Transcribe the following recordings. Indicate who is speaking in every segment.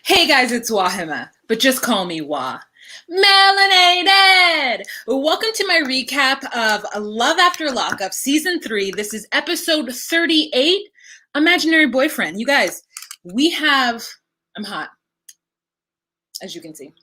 Speaker 1: Hey guys, it's Wahima, but just call me Wah. Melanated! Welcome to my recap of Love After Lockup, Season 3. This is episode 38, Imaginary Boyfriend. You guys, I'm hot, as you can see.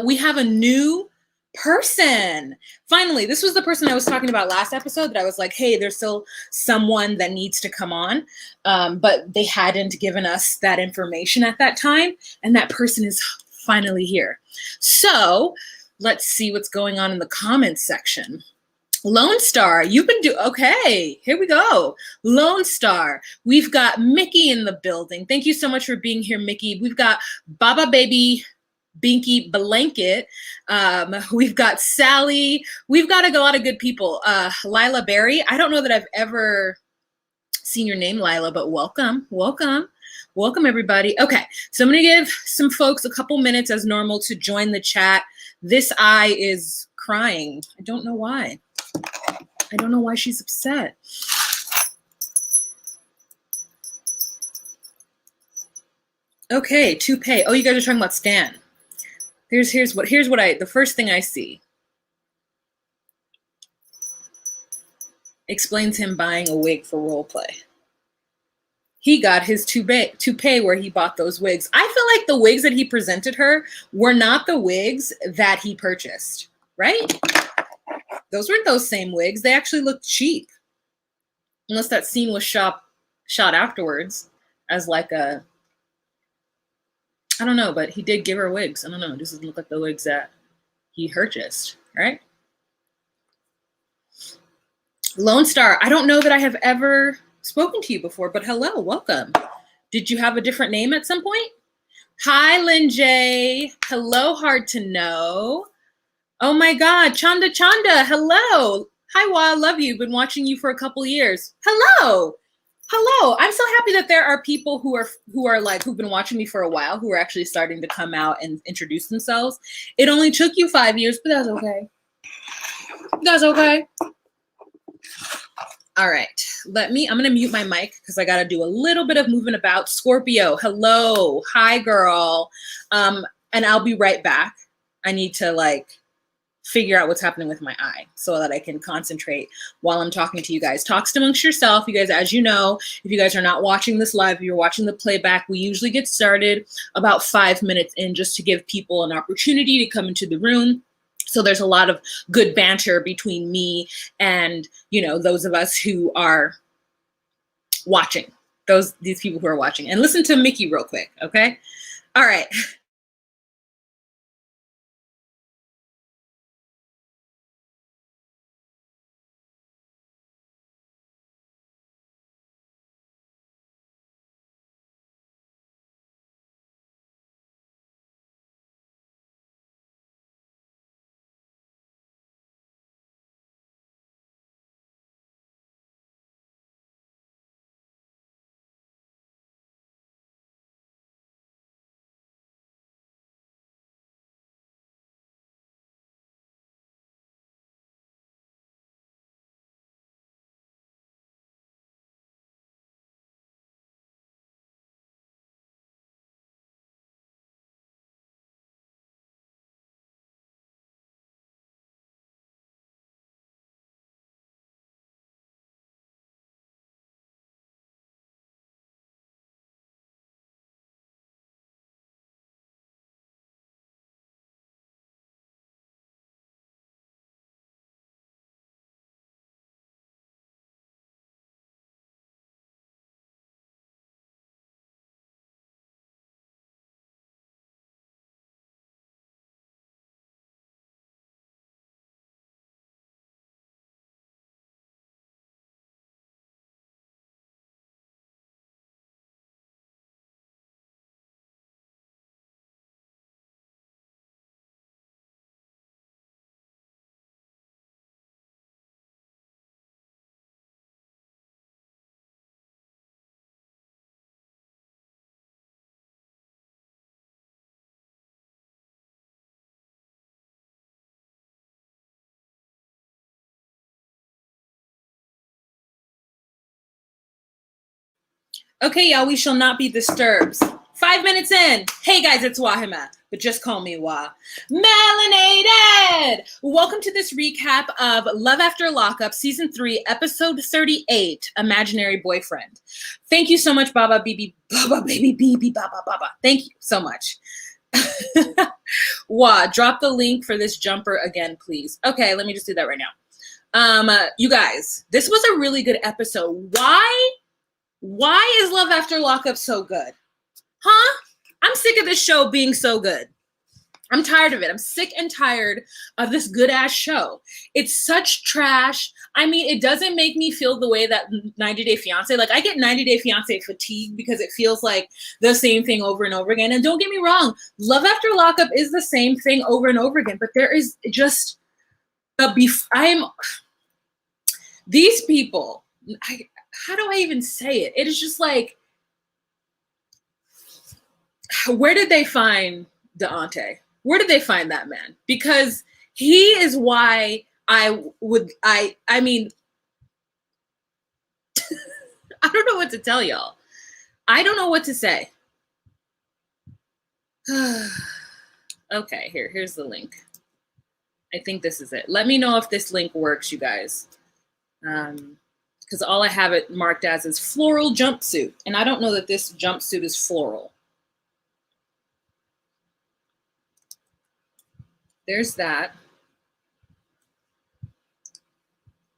Speaker 1: We have a new person. Finally, this was the person I was talking about last episode that I was like, hey, there's still someone that needs to come on. But they hadn't given us that information at that time. And that person is finally here. So let's see what's going on in the comments section. Lone Star, okay, here we go. Lone Star, we've got Mickey in the building. Thank you so much for being here, Mickey. We've got Baba Baby Binky Blanket. We've got Sally. We've got a lot of good people. Lila Berry. I don't know that I've ever seen your name, Lila, but welcome, everybody. Okay, so I'm going to give some folks a couple minutes as normal to join the chat. This eye is crying. I don't know why. I don't know why she's upset. Okay, toupee. Oh, you guys are talking about Stan. The first thing I see explains him buying a wig for role play. He got his toupee where he bought those wigs. I feel like the wigs that he presented her were not the wigs that he purchased, right? Those weren't those same wigs. They actually looked cheap. Unless that scene was shot afterwards as like a, I don't know, but he did give her wigs. I don't know. It doesn't look like the wigs that he purchased, right? Lone Star, I don't know that I have ever spoken to you before, but hello, welcome. Did you have a different name at some point? Hi, Lynn J. Hello, Hard to Know. Oh my God, Chanda, hello. Hi, Wa, love you. Been watching you for a couple years. Hello. I'm so happy that there are people who've been watching me for a while who are actually starting to come out and introduce themselves. It only took you 5 years, but that's okay. That's okay. All right, I'm gonna mute my mic because I gotta do a little bit of moving about. Scorpio, hello, hi girl. And I'll be right back. I need to figure out what's happening with my eye so that I can concentrate while I'm talking to you guys. Talks amongst yourself. You guys, as you know, if you guys are not watching this live, if you're watching the playback, we usually get started about 5 minutes in just to give people an opportunity to come into the room. So there's a lot of good banter between me and, those of us who are watching, these people who are watching. And listen to Mickey real quick, okay? All right. Okay, y'all, we shall not be disturbed. 5 minutes in. Hey guys, it's Wahima, but just call me Wah. Melanated! Welcome to this recap of Love After Lockup, Season 3, Episode 38, Imaginary Boyfriend. Thank you so much, Baba Bibi, Baba Baby Bibi, Baba Baba. Thank you so much. Wah, drop the link for this jumper again, please. Okay, let me just do that right now. You guys, this was a really good episode. Why is Love After Lockup so good? Huh? I'm sick of this show being so good. I'm tired of it. I'm sick and tired of this good ass show. It's such trash. I mean, it doesn't make me feel the way that 90 Day Fiancé, like I get 90 Day Fiancé fatigue because it feels like the same thing over and over again. And don't get me wrong, Love After Lockup is the same thing over and over again, but there is just these people, how do I even say it? It is just like, where did they find Dante? Where did they find that man? Because he is why I mean, I don't know what to tell y'all. I don't know what to say. Okay, here's the link. I think this is it. Let me know if this link works, you guys. Because all I have it marked as is floral jumpsuit. And I don't know that this jumpsuit is floral. There's that.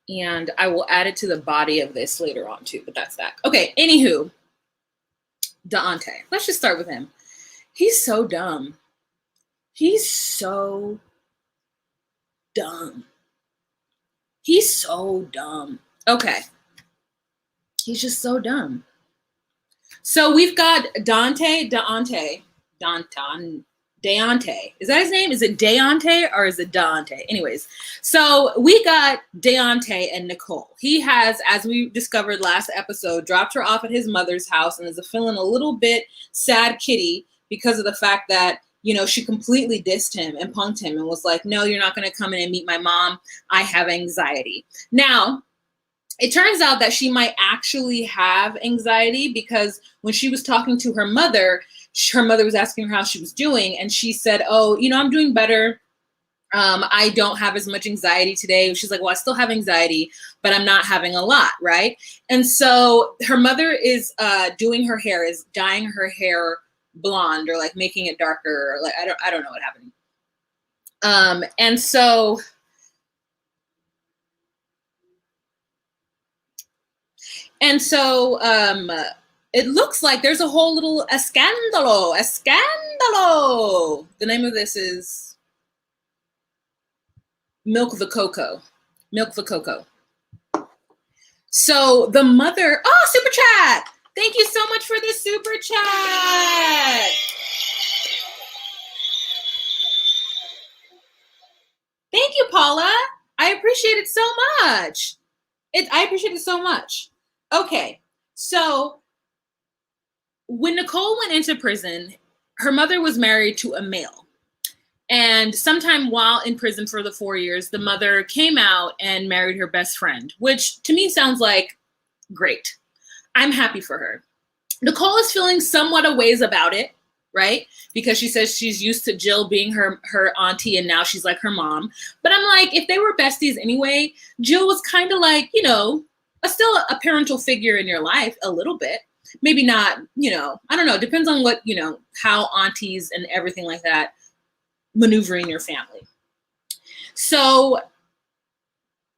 Speaker 1: And I will add it to the body of this later on too, but that's that. Okay, anywho, Dante. Let's just start with him. He's so dumb. He's so dumb. He's so dumb. Okay. He's just so dumb. So we've got Deontay. Is that his name? Is it Deontay or is it Dante? Anyways, so we got Deontay and Nicole. He has, as we discovered last episode, dropped her off at his mother's house and is feeling a little bit sad kitty because of the fact that, you know, she completely dissed him and punked him and was like, no, you're not going to come in and meet my mom. I have anxiety. Now, it turns out that she might actually have anxiety because when she was talking to her mother was asking her how she was doing. And she said, oh, you know, I'm doing better. I don't have as much anxiety today. She's like, well, I still have anxiety, but I'm not having a lot, right? And so her mother is doing her hair, is dyeing her hair blonde or like making it darker. Or like I don't know what happened. And so it looks like there's a whole little escándalo. The name of this is Milk the Cocoa. So the mother, oh, super chat. Thank you so much for the super chat. Thank you, Paula. I appreciate it so much. I appreciate it so much. Okay, so when Nicole went into prison, her mother was married to a male. And sometime while in prison for the 4 years, the mother came out and married her best friend, which to me sounds like great. I'm happy for her. Nicole is feeling somewhat a ways about it, right? Because she says she's used to Jill being her auntie and now she's like her mom. But I'm like, if they were besties anyway, Jill was kind of like, you know, still a parental figure in your life a little bit. Maybe not, you know, I don't know. Depends on what, you know, how aunties and everything like that maneuver in your family. So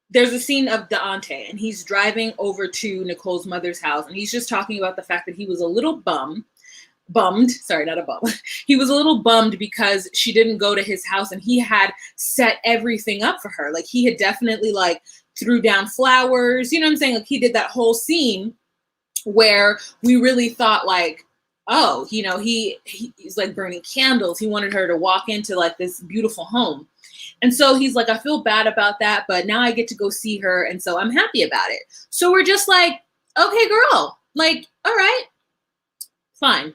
Speaker 1: there's a scene of Dante and he's driving over to Nicole's mother's house and he's just talking about the fact that he was a little bummed. Sorry, not a bum. He was a little bummed because she didn't go to his house and he had set everything up for her. Like he had definitely like threw down flowers, you know what I'm saying? Like he did that whole scene where we really thought like, oh, you know, he's like burning candles. He wanted her to walk into like this beautiful home. And so he's like, I feel bad about that, but now I get to go see her. And so I'm happy about it. So we're just like, okay, girl, like, all right, fine.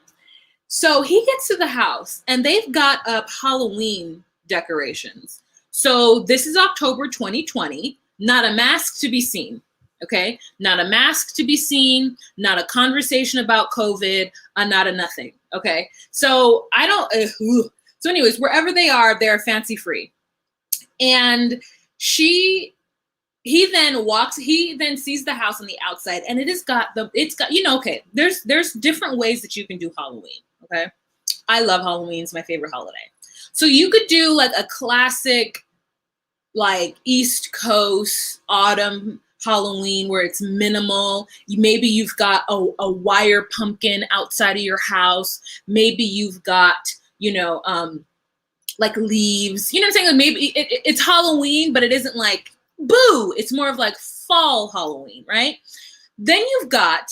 Speaker 1: So he gets to the house and they've got up Halloween decorations. So this is October 2020. Not a mask to be seen, okay? Not a mask to be seen, not a conversation about COVID, not a nothing, Okay. So I don't, so anyways, wherever they are, they're fancy free. And he then sees the house on the outside, and it's got, okay, there's different ways that you can do Halloween. Okay. I love Halloween. It's my favorite holiday. So you could do like a classic, like East Coast autumn Halloween where it's minimal. Maybe you've got a wire pumpkin outside of your house. Maybe you've got, like leaves. You know what I'm saying? Like maybe it's Halloween, but it isn't like boo. It's more of like fall Halloween, right? Then you've got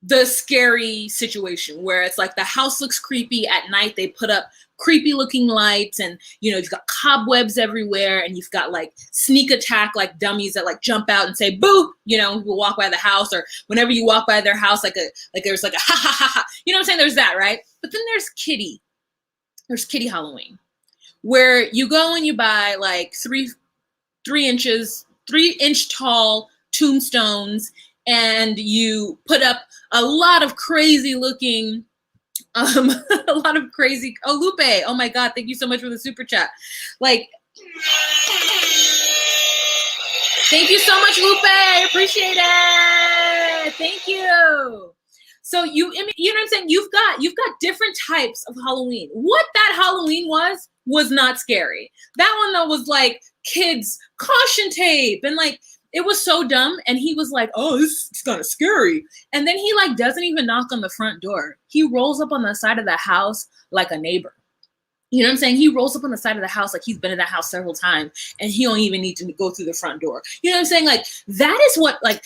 Speaker 1: the scary situation where it's like the house looks creepy at night. They put up creepy looking lights, and you've got cobwebs everywhere, and you've got like sneak attack like dummies that like jump out and say boo, we'll walk by the house, or whenever you walk by their house, like there's like a ha ha ha ha. You know what I'm saying? There's that, right? But then there's kitty Halloween, where you go and you buy like 3-inch tall tombstones, and you put up a lot of crazy looking, Lupe, oh my God, thank you so much for the super chat. Like, thank you so much, Lupe, I appreciate it, thank you. So you know what I'm saying? You've got different types of Halloween. What that Halloween was not scary. That one though was like kids caution tape, and like, it was so dumb. And he was like, oh, this is kind of scary. And then he like doesn't even knock on the front door. He rolls up on the side of the house like a neighbor. You know what I'm saying? He rolls up on the side of the house like he's been in that house several times, and he don't even need to go through the front door. You know what I'm saying? Like, that is what, like,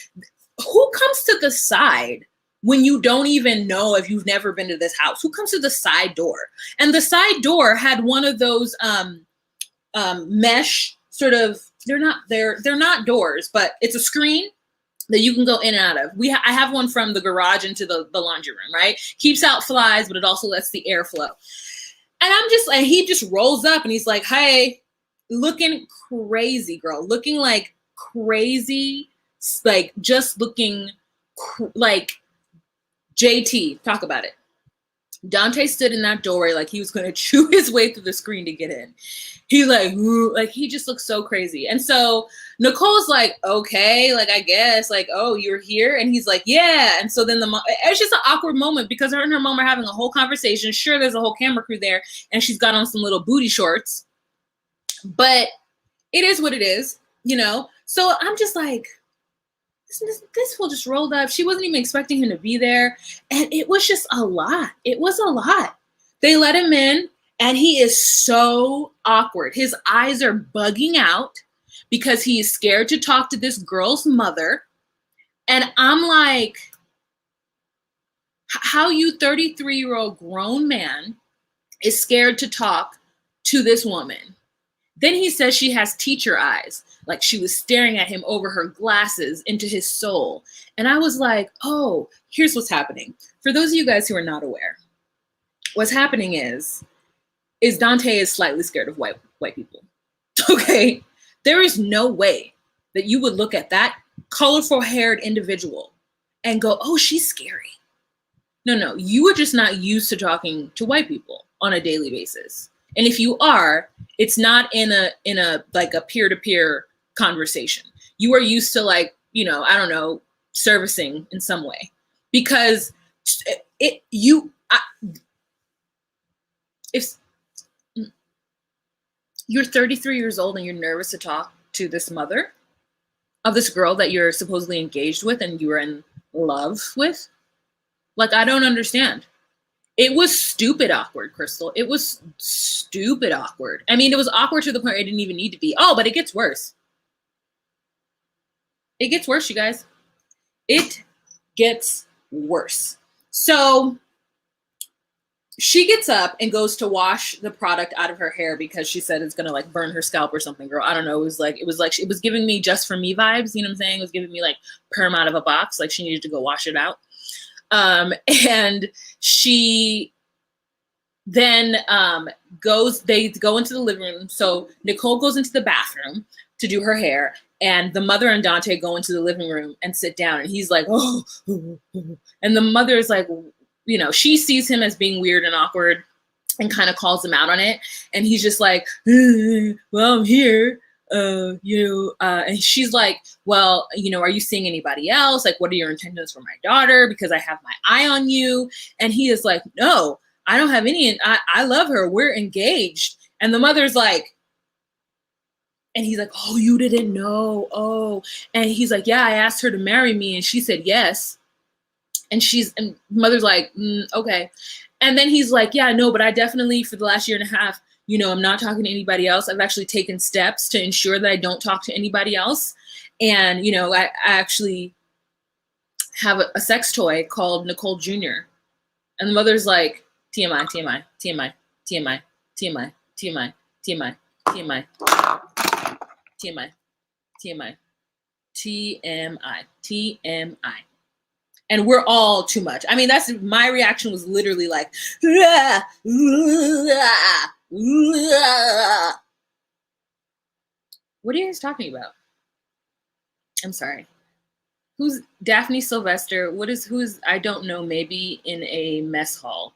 Speaker 1: who comes to the side when you don't even know, if you've never been to this house? Who comes to the side door? And the side door had one of those mesh sort of, they're not doors, but it's a screen that you can go in and out of. I have one from the garage into the laundry room, right? Keeps out flies, but it also lets the air flow. And he just rolls up and he's like, hey, looking crazy, girl, looking like crazy, like just looking like JT, talk about it. Dante stood in that doorway like he was going to chew his way through the screen to get in. He he just looks so crazy. And so Nicole's like, okay, like, I guess, like, oh, you're here? And he's like, yeah. And so then it's just an awkward moment because her and her mom are having a whole conversation. Sure, there's a whole camera crew there, and she's got on some little booty shorts, but it is what it is, So I'm just like, this fool just rolled up. She wasn't even expecting him to be there. And it was just a lot. It was a lot. They let him in, and he is so awkward. His eyes are bugging out because he is scared to talk to this girl's mother. And I'm like, how you 33-year-old grown man is scared to talk to this woman? Then he says she has teacher eyes, like she was staring at him over her glasses into his soul. And I was like, oh, here's what's happening. For those of you guys who are not aware, what's happening is Dante is slightly scared of white people. Okay? There is no way that you would look at that colorful haired individual and go, oh, she's scary. No, you are just not used to talking to white people on a daily basis. And if you are, it's not in a like a peer-to-peer conversation. You are used to, like, I don't know, servicing in some way, because if you're 33 years old and you're nervous to talk to this mother of this girl that you're supposedly engaged with and you're in love with, like, I don't understand. It was stupid awkward, Crystal. It was stupid awkward. I mean, it was awkward to the point where it didn't even need to be. Oh, but it gets worse. It gets worse, you guys. It gets worse. So she gets up and goes to wash the product out of her hair because she said it's gonna like burn her scalp or something, girl. I don't know. It was giving me Just For Me vibes. You know what I'm saying? It was giving me like perm out of a box. Like she needed to go wash it out. And she then they go into the living room. So Nicole goes into the bathroom to do her hair, and the mother and Dante go into the living room and sit down, and he's like, oh, and the mother is like, she sees him as being weird and awkward and kind of calls him out on it. And he's just like, well, I'm here. And she's like, well, are you seeing anybody else? Like, what are your intentions for my daughter? Because I have my eye on you. And he is like, no, I don't have any. I love her. We're engaged. And the mother's like, and he's like, oh, you didn't know. Oh, and he's like, yeah, I asked her to marry me. And she said, yes. And mother's like, okay. And then he's like, yeah, no, but I definitely, for the last year and a half, I'm not talking to anybody else. I've actually taken steps to ensure that I don't talk to anybody else. And, I actually have a sex toy called Nicole Jr. And the mother's like, TMI, TMI, TMI, TMI, TMI, TMI, TMI, TMI, TMI, TMI, TMI, TMI. And we're all too much. I mean, my reaction was literally like, what are you guys talking about? I'm sorry. Who's Daphne Sylvester? Who's, I don't know, maybe in a mess hall.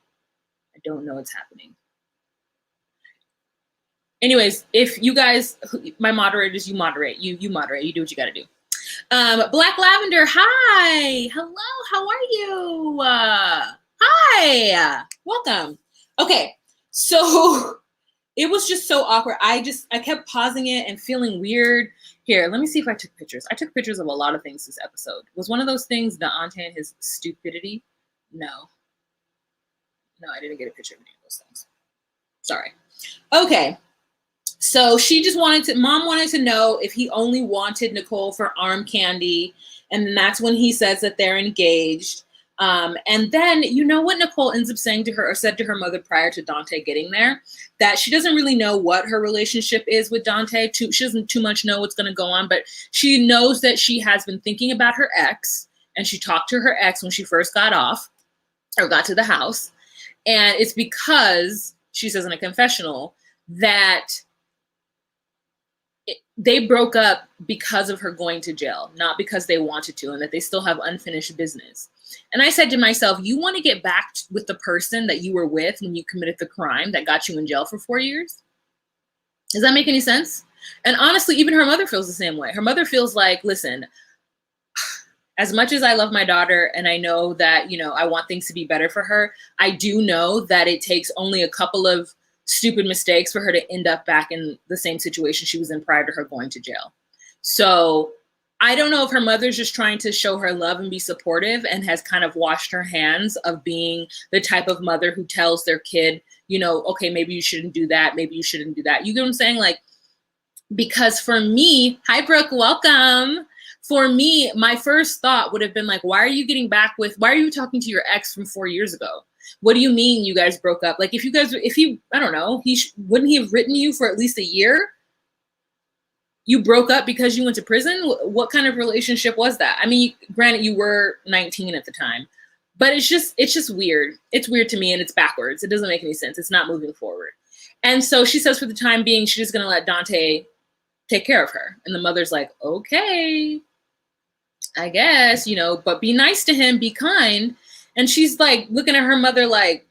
Speaker 1: I don't know what's happening. Anyways, if you guys, my moderators, you moderate. You moderate. You do what you got to do. Black Lavender, hi. Hello, how are you? Hi, welcome. Okay, so it was just so awkward. I kept pausing it and feeling weird. Here, let me see if I took pictures. I took pictures of a lot of things this episode. Was one of those things Dante and his stupidity? No, I didn't get a picture of any of those things. Sorry. Okay. So she just mom wanted to know if he only wanted Nicole for arm candy. And then that's when he says that they're engaged. And then, what Nicole ends up saying to her, or said to her mother prior to Dante getting there, that she doesn't really know what her relationship is with Dante. She doesn't too much know what's going to go on, but she knows that she has been thinking about her ex, and she talked to her ex when she first got to the house. And it's because, she says in a confessional, that they broke up because of her going to jail, not because they wanted to, and that they still have unfinished business. And I said to myself, you want to get back with the person that you were with when you committed the crime that got you in jail for 4 years? Does that make any sense? And honestly, even her mother feels the same way. Her mother feels like, listen, as much as I love my daughter and I know that, I want things to be better for her, I do know that it takes only a couple of stupid mistakes for her to end up back in the same situation she was in prior to her going to jail. So I don't know if her mother's just trying to show her love and be supportive and has kind of washed her hands of being the type of mother who tells their kid, okay, maybe you shouldn't do that. Maybe you shouldn't do that. You get what I'm saying? Like, because for me, hi, Brooke, welcome. For me, my first thought would have been like, why are you talking to your ex from 4 years ago? What do you mean you guys broke up? Like, I don't know, wouldn't he have written you for at least a year? You broke up because you went to prison? What kind of relationship was that? I mean, granted, you were 19 at the time, but it's just weird. It's weird to me, and it's backwards. It doesn't make any sense. It's not moving forward. And so she says for the time being, she's just going to let Dante take care of her. And the mother's like, okay, I guess, but be nice to him, be kind. And she's like looking at her mother like,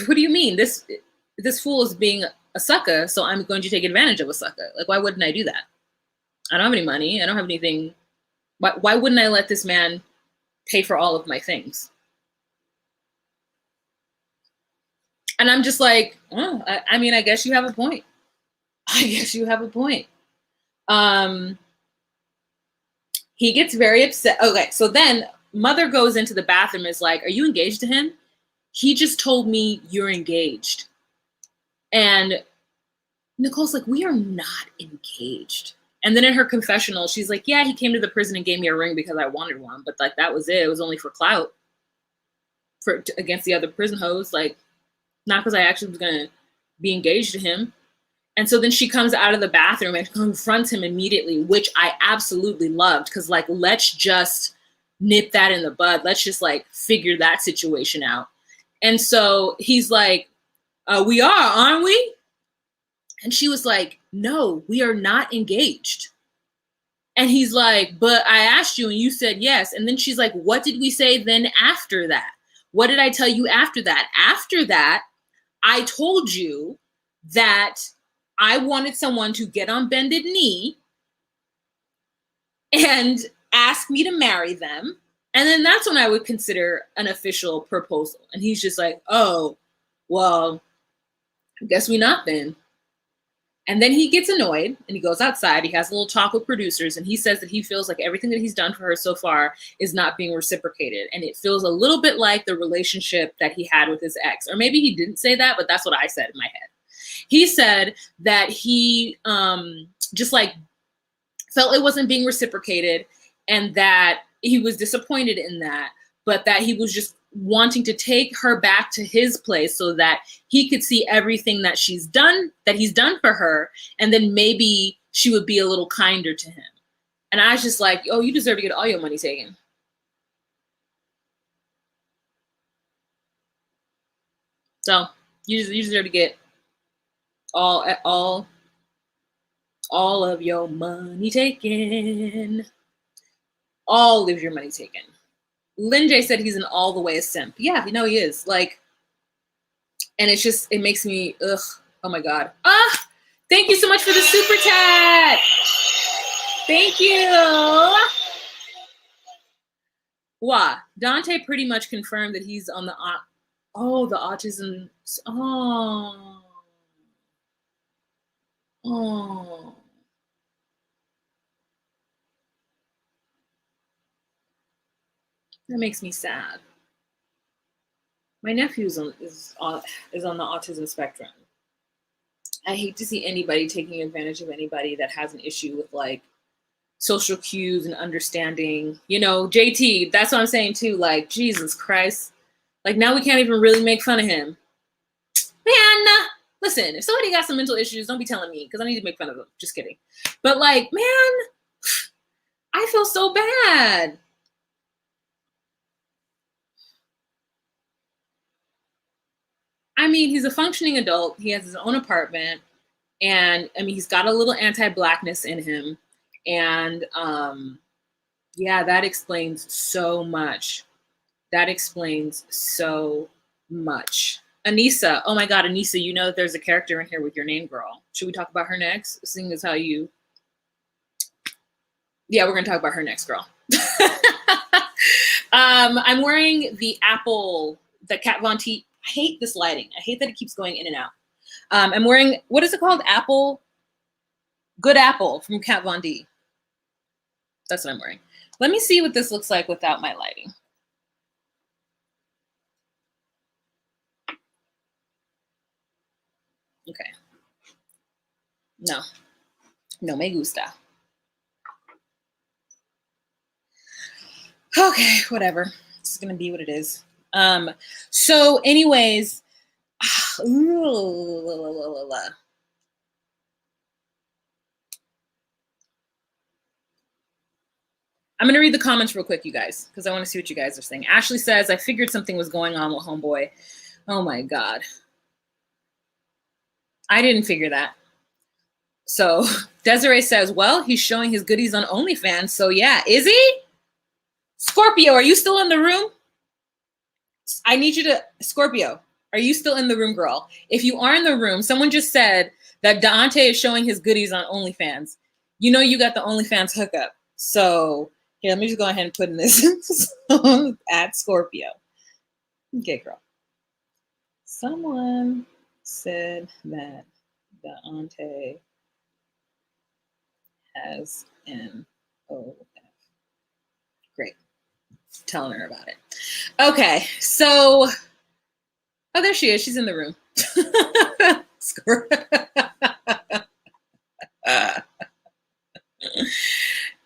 Speaker 1: what do you mean? This fool is being a sucker, so I'm going to take advantage of a sucker. Like, why wouldn't I do that? I don't have any money. I don't have anything. Why wouldn't I let this man pay for all of my things? And I'm just like, oh, I mean, I guess you have a point. He gets very upset. Okay, so then mother goes into the bathroom and is like, are you engaged to him? He just told me you're engaged. And Nicole's like, we are not engaged. And then in her confessional, she's like, yeah, he came to the prison and gave me a ring because I wanted one. But like, that was it. It was only for clout against the other prison hoes. Like, not because I actually was going to be engaged to him. And so then she comes out of the bathroom and confronts him immediately, which I absolutely loved. Because like, let's just nip that in the bud. Let's just like figure that situation out. And so he's like, we are, aren't we? And she was like, no, we are not engaged. And he's like, but I asked you and you said yes. And then she's like, what did we say then after that? What did I tell you after that? After that, I told you that I wanted someone to get on bended knee and ask me to marry them. And then that's when I would consider an official proposal. And he's just like, oh, well, I guess we not then. And then he gets annoyed and he goes outside. He has a little talk with producers and he says that he feels like everything that he's done for her so far is not being reciprocated. And it feels a little bit like the relationship that he had with his ex. Or maybe he didn't say that, but that's what I said in my head. He said that he just like felt it wasn't being reciprocated and that he was disappointed in that, but that he was just wanting to take her back to his place so that he could see everything that he's done for her, and then maybe she would be a little kinder to him. And I was just like, oh, you deserve to get all your money taken. So you deserve to get all of your money taken. All of your money taken. Lin J said he's an all the way a simp. Yeah, you know he is. Like, and it's just, it makes me, ugh, oh my God. Thank you so much for the super chat. Thank you. Wow, Dante pretty much confirmed that he's on the autism. Oh. That makes me sad. My nephew is on the autism spectrum. I hate to see anybody taking advantage of anybody that has an issue with like social cues and understanding. You know, JT, that's what I'm saying too. Like, Jesus Christ. Like, now we can't even really make fun of him. Man, listen, if somebody got some mental issues, don't be telling me because I need to make fun of them. Just kidding. But like, man, I feel so bad. I mean, he's a functioning adult. He has his own apartment. And I mean, he's got a little anti-Blackness in him. And yeah, that explains so much. That explains so much. Anissa, oh my God, Anissa, you know that there's a character in here with your name, girl. Should we talk about her next? Seeing as how you... Yeah, we're going to talk about her next, girl. I'm wearing the Kat Von D. I hate this lighting. I hate that it keeps going in and out. I'm wearing, what is it called? Good Apple from Kat Von D. That's what I'm wearing. Let me see what this looks like without my lighting. Okay. No me gusta. Okay, whatever. This is going to be what it is. So anyways, I'm going to read the comments real quick, you guys, because I want to see what you guys are saying. Ashley says, I figured something was going on with homeboy. Oh my God. I didn't figure that. So Desiree says, well, he's showing his goodies on OnlyFans. So yeah, is he? Scorpio, are you still in the room? I need you to, Scorpio, are you still in the room, girl? If you are in the room, someone just said that Dante is showing his goodies on OnlyFans. You know you got the OnlyFans hookup. So here, let me just go ahead and put in this at Scorpio. Okay, girl. Someone said that Dante has an OF. Great. Telling her about it. Okay, so oh, there she is. She's in the room.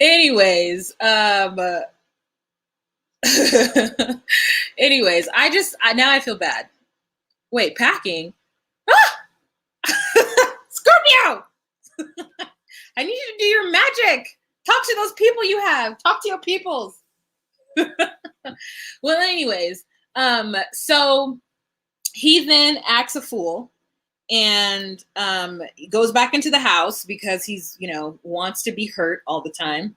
Speaker 1: Anyways, anyways, now I feel bad. Wait, packing? Scorpio! I need you to do your magic. Talk to those people you have. Talk to your peoples. Well, anyways, so he then acts a fool and goes back into the house because he's, wants to be hurt all the time.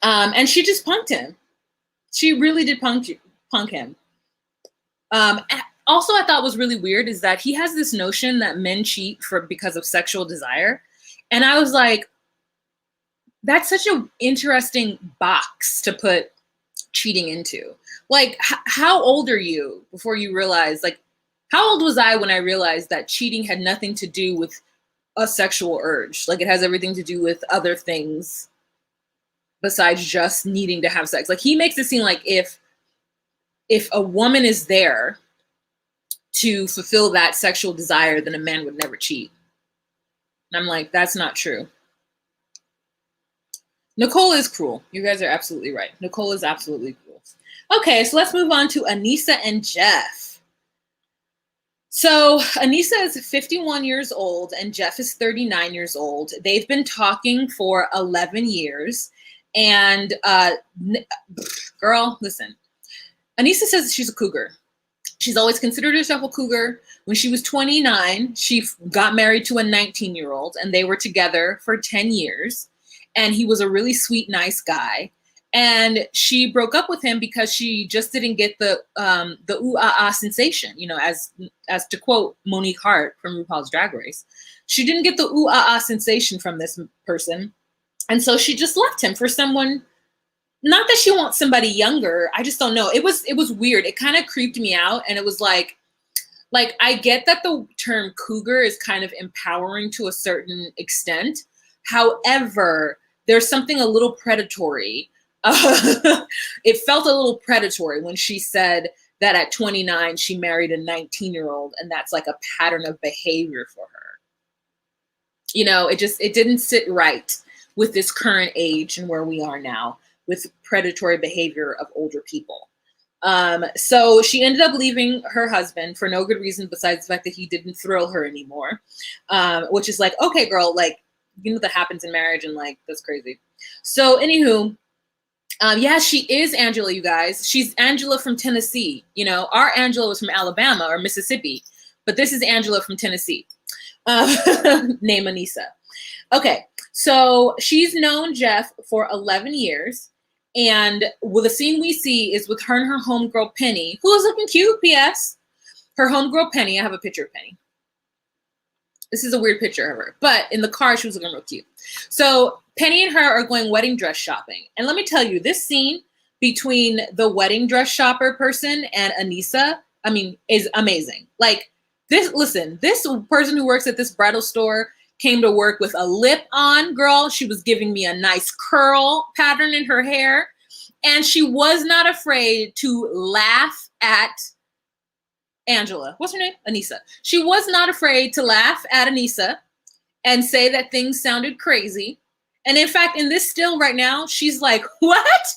Speaker 1: And she just punked him. She really did punk him. Also, I thought was really weird is that he has this notion that men cheat because of sexual desire. And I was like, that's such an interesting box to put cheating into. Like, how old are you before you realize, like, how old was I when I realized that cheating had nothing to do with a sexual urge? Like, it has everything to do with other things besides just needing to have sex. Like, he makes it seem like if a woman is there to fulfill that sexual desire, then a man would never cheat. And I'm like, that's not true. Nicole is cruel. You guys are absolutely right. Nicole is absolutely cruel. Okay, so let's move on to Anissa and Jeff. So Anissa is 51 years old and Jeff is 39 years old. They've been talking for 11 years. And girl, listen. Anissa says she's a cougar. She's always considered herself a cougar. When she was 29, she got married to a 19-year-old and they were together for 10 years. And he was a really sweet, nice guy. And she broke up with him because she just didn't get the ooh-ah-ah sensation, you know, as to quote Monique Hart from RuPaul's Drag Race. She didn't get the ooh-ah-ah sensation from this person. And so she just left him for someone, not that she wants somebody younger. I just don't know. It was weird. It kind of creeped me out. And it was like I get that the term cougar is kind of empowering to a certain extent. However, there's something a little predatory. It felt a little predatory when she said that at 29, she married a 19-year-old and that's like a pattern of behavior for her. You know, it didn't sit right with this current age and where we are now with predatory behavior of older people. So she ended up leaving her husband for no good reason besides the fact that he didn't thrill her anymore, which is like, okay, girl, like, you know, that happens in marriage and like, that's crazy. So anywho, yeah, she is Angela, you guys. She's Angela from Tennessee. You know, our Angela was from Alabama or Mississippi, but this is Angela from Tennessee, named Anissa. Okay, so she's known Jeff for 11 years. And the scene we see is with her and her homegirl, Penny, who is looking cute, P.S. Her homegirl, Penny, I have a picture of Penny. This is a weird picture of her, but in the car, she was looking real cute. So Penny and her are going wedding dress shopping. And let me tell you, this scene between the wedding dress shopper person and Anissa, I mean, is amazing. Like this, listen, this person who works at this bridal store came to work with a lip on, girl. She was giving me a nice curl pattern in her hair. And she was not afraid to laugh at Angela. What's her name? Anissa. She was not afraid to laugh at Anissa and say that things sounded crazy. And in fact, in this still right now, she's like, what?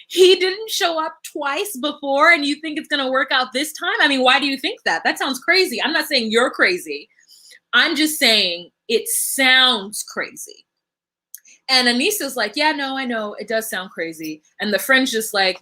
Speaker 1: He didn't show up twice before and you think it's going to work out this time? I mean, why do you think that? That sounds crazy. I'm not saying you're crazy. I'm just saying it sounds crazy. And Anissa's like, yeah, no, I know. It does sound crazy. And the friend's just like,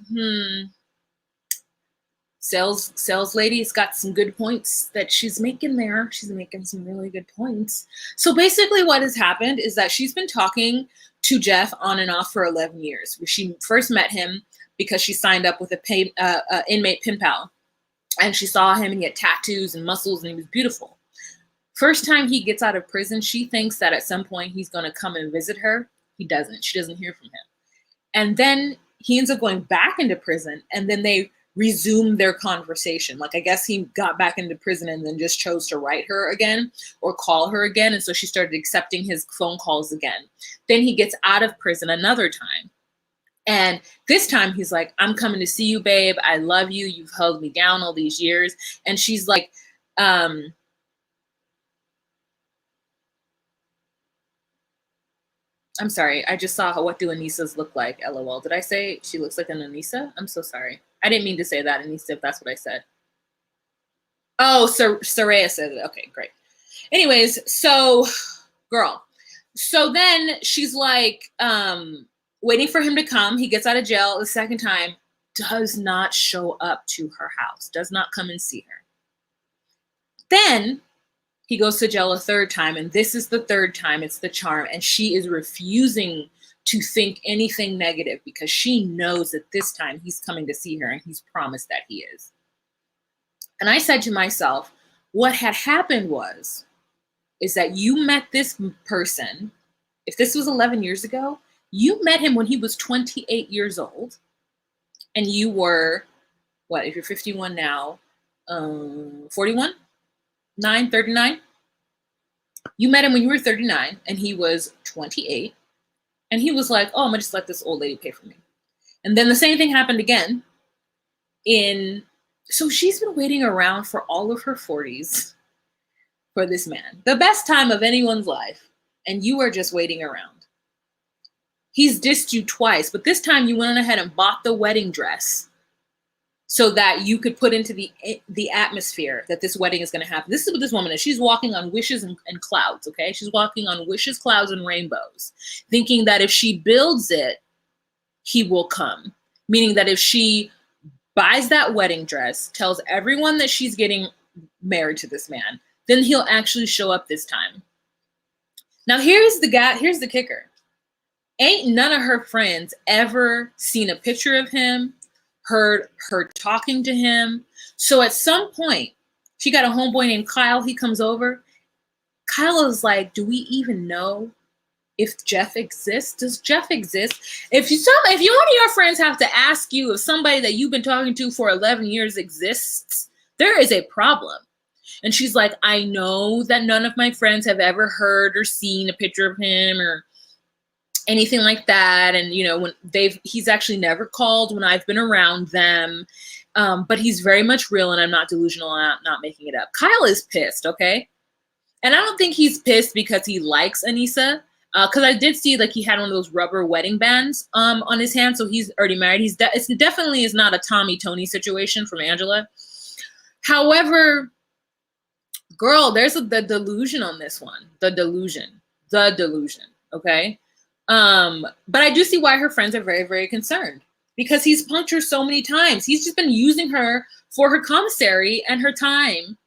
Speaker 1: sales lady's got some good points that she's making there. She's making some really good points. So basically what has happened is that she's been talking to Jeff on and off for 11 years. She first met him because she signed up with a inmate pen pal. And she saw him and he had tattoos and muscles and he was beautiful. First time he gets out of prison, she thinks that at some point he's going to come and visit her. He doesn't. She doesn't hear from him. And then he ends up going back into prison and then they resume their conversation. Like, I guess he got back into prison and then just chose to write her again or call her again. And so she started accepting his phone calls again. Then he gets out of prison another time. And this time he's like, I'm coming to see you, babe. I love you. You've held me down all these years. And she's like, I'm sorry. I just saw what do Anissas look like? LOL. Did I say she looks like an Anissa? I'm so sorry. I didn't mean to say that, Anissa, if that's what I said. Oh, Saraya said it. Okay, great. Anyways, so girl. So then she's like waiting for him to come. He gets out of jail the second time, does not show up to her house, does not come and see her. Then he goes to jail a third time, and this is the third time. It's the charm, and she is refusing to think anything negative because she knows that this time he's coming to see her and he's promised that he is. And I said to myself, what had happened is that you met this person. If this was 11 years ago, you met him when he was 28 years old. And you were, what, if you're 51 now, 41? 39? You met him when you were 39 and he was 28. And he was like, oh, I'm going to just let this old lady pay for me. And then the same thing happened again. So she's been waiting around for all of her 40s for this man. The best time of anyone's life. And you are just waiting around. He's dissed you twice, but this time you went ahead and bought the wedding dress so that you could put into the atmosphere that this wedding is going to happen. This is what this woman is. She's walking on wishes and clouds, okay? She's walking on wishes, clouds, and rainbows, thinking that if she builds it, he will come. Meaning that if she buys that wedding dress, tells everyone that she's getting married to this man, then he'll actually show up this time. Now, here's the kicker. Ain't none of her friends ever seen a picture of him, heard her talking to him. So at some point, she got a homeboy named Kyle. He comes over. Kyle is like, do we even know if Jeff exists? Does Jeff exist? If one of your friends have to ask you if somebody that you've been talking to for 11 years exists, there is a problem. And she's like, I know that none of my friends have ever heard or seen a picture of him or anything like that. And, he's actually never called when I've been around them. But he's very much real and I'm not delusional. I'm not making it up. Kyle is pissed. Okay. And I don't think he's pissed because he likes Anissa. Cause I did see like he had one of those rubber wedding bands, on his hand. So he's already married. It definitely is not a Tommy Tony situation from Angela. However, girl, there's the delusion on this one. The delusion. Okay. But I do see why her friends are very, very concerned because he's punked her so many times. He's just been using her for her commissary and her time.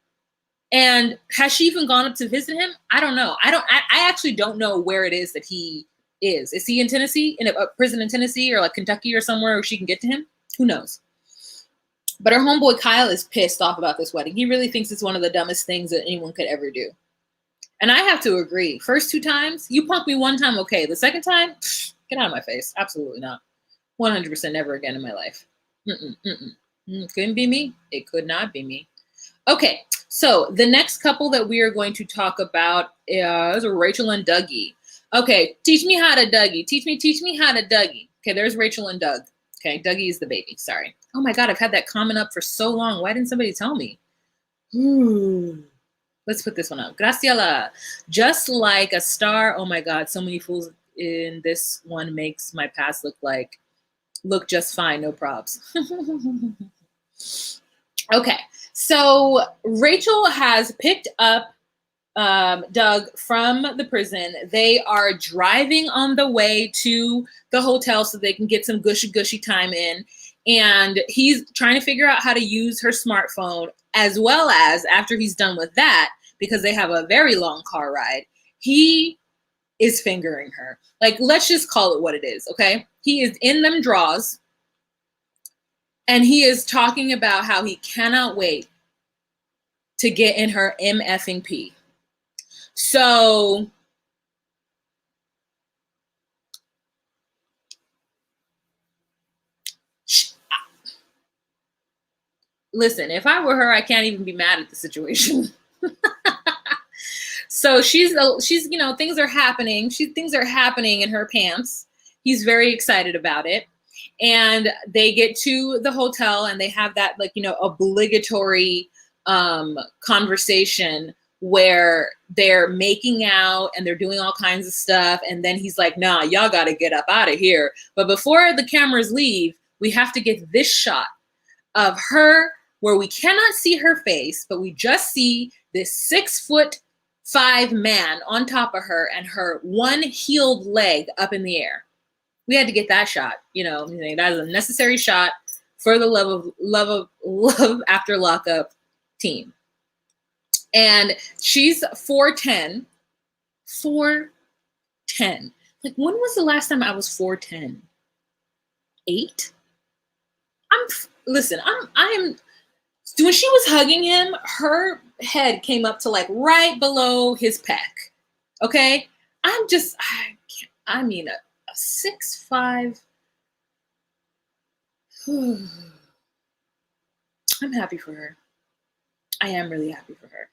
Speaker 1: And has she even gone up to visit him? I don't know. I actually don't know where it is that he is. Is he in Tennessee, in a prison in Tennessee or like Kentucky or somewhere where she can get to him? Who knows? But her homeboy Kyle is pissed off about this wedding. He really thinks it's one of the dumbest things that anyone could ever do. And I have to agree. First 2 times, you punked me 1 time, okay. The second time, get out of my face. Absolutely not. 100% never again in my life. Couldn't be me. It could not be me. Okay, so the next couple that we are going to talk about is Rachel and Dougie. Okay, teach me how to Dougie. Teach me how to Dougie. Okay, there's Rachel and Doug. Okay, Dougie is the baby. Sorry. Oh my God, I've had that comment up for so long. Why didn't somebody tell me? Let's put this one up. Graciela, just like a star. Oh my God, so many fools in this one makes my past look just fine. No probs. Okay, so Rachel has picked up Doug from the prison. They are driving on the way to the hotel so they can get some gushy time in. And he's trying to figure out how to use her smartphone, as well as after he's done with that, because they have a very long car ride, he is fingering her. Like, let's just call it what it is, okay? He is in them draws, and he is talking about how he cannot wait to get in her MFing-P. So listen, if I were her, I can't even be mad at the situation. So she's, things are happening. Things are happening in her pants. He's very excited about it. And they get to the hotel and they have that obligatory conversation where they're making out and they're doing all kinds of stuff. And then he's like, nah, y'all got to get up out of here. But before the cameras leave, we have to get this shot of her where we cannot see her face, but we just see this 6'5" man on top of her and her one heeled leg up in the air. We had to get that shot. That is a necessary shot for the love after Lockup team. And she's 4'10". 4'10". Like, when was the last time I was 4'10"? 8? Listen, I am, when she was hugging him, her head came up to like right below his pec. Okay? I'm just, I mean, a 6'5". I'm happy for her. I am really happy for her.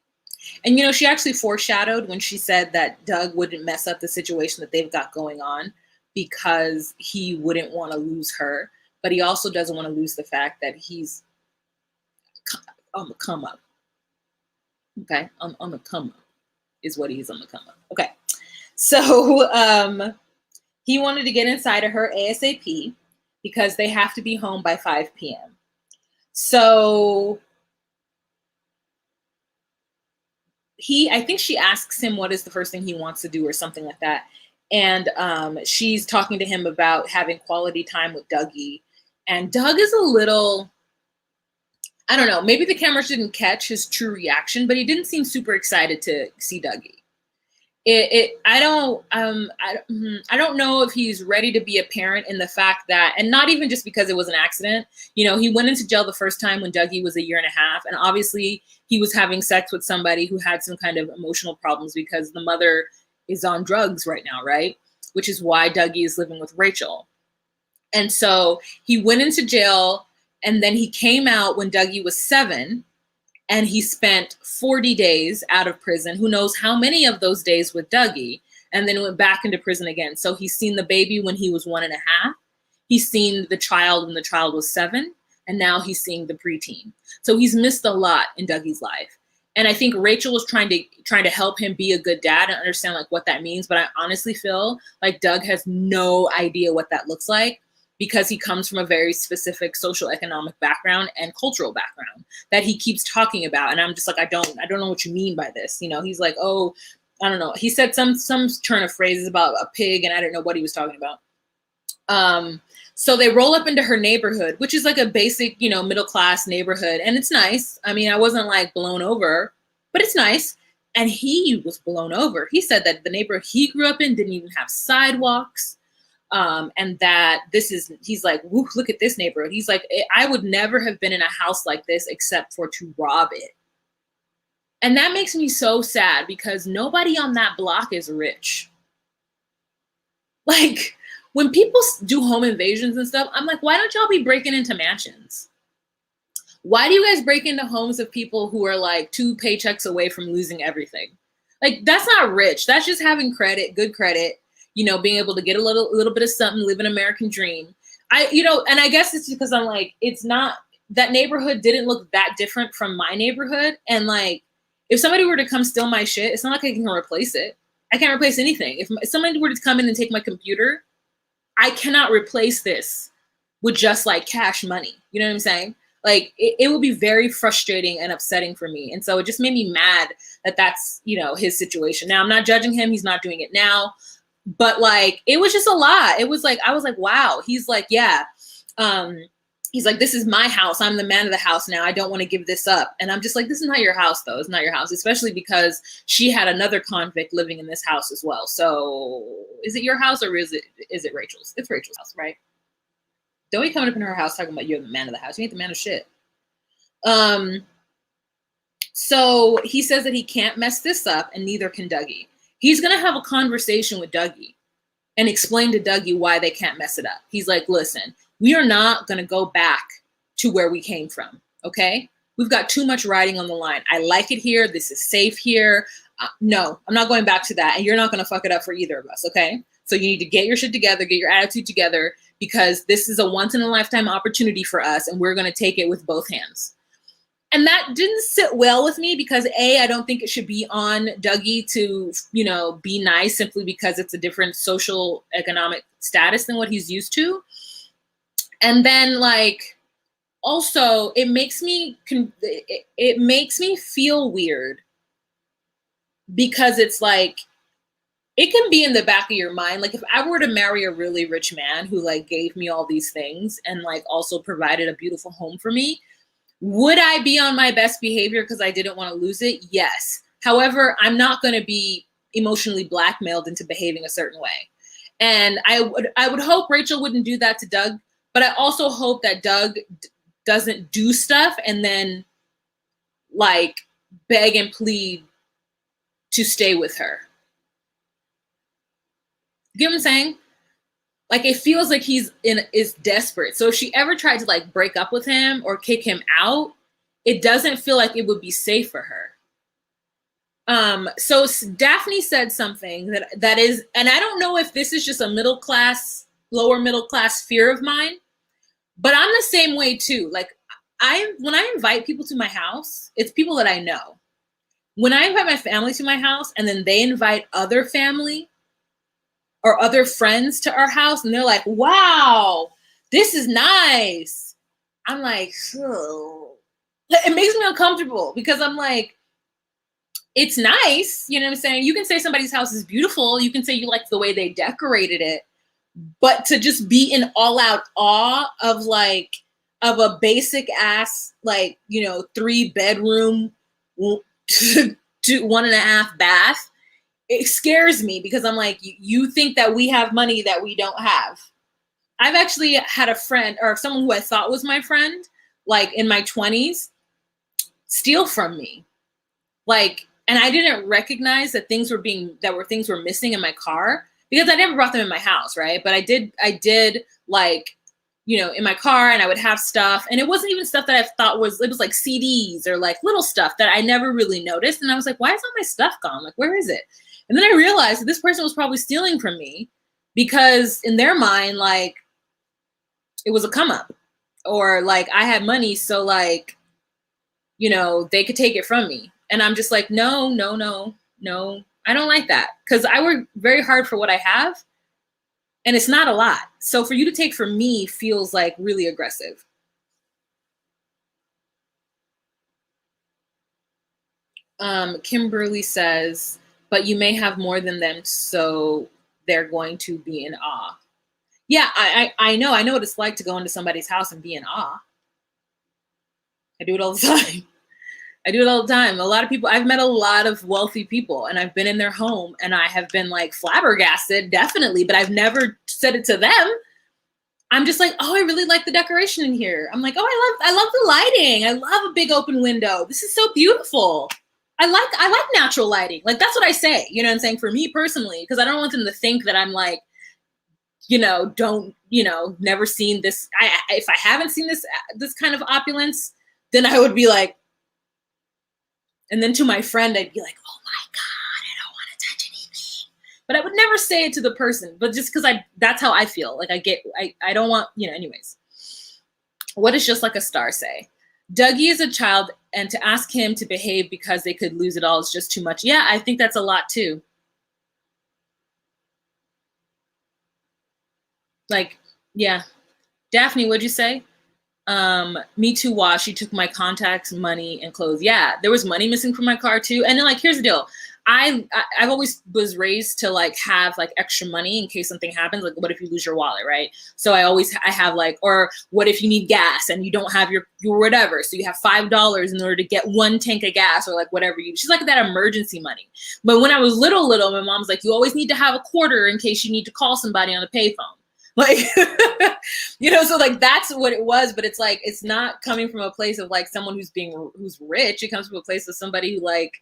Speaker 1: And, you know, she actually foreshadowed when she said that Doug wouldn't mess up the situation that they've got going on because he wouldn't want to lose her. But he also doesn't want to lose the fact that he's on the come up. Okay? On the come up is what he's on the come up. Okay. So he wanted to get inside of her ASAP because they have to be home by 5 p.m. So I think she asks him what is the first thing he wants to do or something like that. And she's talking to him about having quality time with Dougie. And Doug is a little, I don't know, maybe the cameras didn't catch his true reaction, but he didn't seem super excited to see Dougie. I don't know if he's ready to be a parent in the fact that, and not even just because it was an accident, you know, he went into jail the first time when Dougie was 1.5 years, and obviously he was having sex with somebody who had some kind of emotional problems because the mother is on drugs right now, right? Which is why Dougie is living with Rachel. And so he went into jail, and then he came out when Dougie was 7. And he spent 40 days out of prison. Who knows how many of those days with Dougie, and then went back into prison again. So he's seen the baby when he was 1.5. He's seen the child when the child was 7. And now he's seeing the preteen. So he's missed a lot in Dougie's life. And I think Rachel was trying to help him be a good dad and understand like what that means. But I honestly feel like Doug has no idea what that looks like, because he comes from a very specific social economic background and cultural background that he keeps talking about. And I'm just like, I don't know what you mean by this. You know, he's like, oh, I don't know. He said some turn of phrases about a pig, and I don't know what he was talking about. So they roll up into her neighborhood, which is like a basic, you know, middle-class neighborhood. And it's nice. I mean, I wasn't like blown over, but it's nice. And he was blown over. He said that the neighborhood he grew up in didn't even have sidewalks. And that he's like, woo, look at this neighborhood. He's like, I would never have been in a house like this except for to rob it. And that makes me so sad because nobody on that block is rich. Like, when people do home invasions and stuff, I'm like, why don't y'all be breaking into mansions? Why do you guys break into homes of people who are like 2 paychecks away from losing everything? Like, that's not rich. That's just having credit, good credit. You know, being able to get a little bit of something, live an American dream. And I guess it's because I'm like, it's not, that neighborhood didn't look that different from my neighborhood. And like, if somebody were to come steal my shit, it's not like I can replace it. I can't replace anything. If somebody were to come in and take my computer, I cannot replace this with just like cash money. You know what I'm saying? Like, it would be very frustrating and upsetting for me. And so it just made me mad that that's, you know, his situation. Now, I'm not judging him. He's not doing it now. But like, it was just a lot. It was like, I was like, wow. He's like, yeah. He's like, this is my house. I'm the man of the house now. I don't want to give this up. And I'm just like, this is not your house though. It's not your house, especially because she had another convict living in this house as well. So is it your house or is it Rachel's? It's Rachel's house, right? Don't be coming up in her house talking about you're the man of the house. You ain't the man of shit. So he says that he can't mess this up, and neither can Dougie. He's going to have a conversation with Dougie and explain to Dougie why they can't mess it up. He's like, listen, we are not going to go back to where we came from, okay? We've got too much riding on the line. I like it here. This is safe here. No, I'm not going back to that, and you're not going to fuck it up for either of us, okay? So you need to get your shit together, get your attitude together, because this is a once-in-a-lifetime opportunity for us, and we're going to take it with both hands. And that didn't sit well with me because A, I don't think it should be on Dougie to, you know, be nice simply because it's a different social economic status than what he's used to. And then like, also it makes me feel weird because it's like, it can be in the back of your mind. Like if I were to marry a really rich man who like gave me all these things and like also provided a beautiful home for me, would I be on my best behavior because I didn't want to lose it? Yes. However, I'm not going to be emotionally blackmailed into behaving a certain way. And I would hope Rachel wouldn't do that to Doug, but I also hope that Doug doesn't do stuff and then like beg and plead to stay with her. You get what I'm saying? Like, it feels like is desperate. So if she ever tried to like break up with him or kick him out, it doesn't feel like it would be safe for her. So Daphne said something that is, and I don't know if this is just a lower middle class fear of mine, but I'm the same way too. Like when I invite people to my house, it's people that I know. When I invite my family to my house and then they invite other family or other friends to our house and they're like, wow, this is nice. I'm like, oh. It makes me uncomfortable because I'm like, it's nice. You know what I'm saying? You can say somebody's house is beautiful. You can say you like the way they decorated it, but to just be in all out awe of a basic ass, 3-bedroom, 1.5 bath, it scares me because I'm like, you think that we have money that we don't have. I've actually had a friend or someone who I thought was my friend, like in my 20s, steal from me. And I didn't recognize that things were missing in my car because I never brought them in my house, right? But I did in my car, and I would have stuff, and it wasn't even stuff that I thought it was like CDs or like little stuff that I never really noticed. And I was like, why is all my stuff gone? Like, where is it? And then I realized that this person was probably stealing from me because in their mind, like, it was a come up or like I had money. So like, they could take it from me. And I'm just like, no, I don't like that. Cause I work very hard for what I have and it's not a lot. So for you to take from me feels like really aggressive. Kimberly says, but you may have more than them, so they're going to be in awe. Yeah, I know what it's like to go into somebody's house and be in awe. I do it all the time. A lot of people, I've met a lot of wealthy people and I've been in their home and I have been like flabbergasted, definitely, but I've never said it to them. I'm just like, oh, I really like the decoration in here. I'm like, oh, I love the lighting. I love a big open window. This is so beautiful. I like natural lighting. Like, that's what I say, you know what I'm saying? For me personally, because I don't want them to think that I'm like, never seen this. If I haven't seen this kind of opulence, then I would be like, and then to my friend, I'd be like, oh my God, I don't want to touch anything. But I would never say it to the person, but just because that's how I feel. Like I don't want, anyways. What does Just Like a Star say? Dougie is a child, and to ask him to behave because they could lose it all is just too much. Yeah, I think that's a lot too. Like, yeah. Daphne, what'd you say? Me too, Wash. She took my contacts, money, and clothes. Yeah, there was money missing from my car too. And then, like, here's the deal. I've always was raised to like have like extra money in case something happens. Like, what if you lose your wallet, right? So I have like, or what if you need gas and you don't have your whatever? So you have $5 in order to get 1 tank of gas or like whatever she's like that emergency money. But when I was little, my mom's like, you always need to have a quarter in case you need to call somebody on a payphone. Like, so like that's what it was, but it's like, it's not coming from a place of like someone who's rich. It comes from a place of somebody who like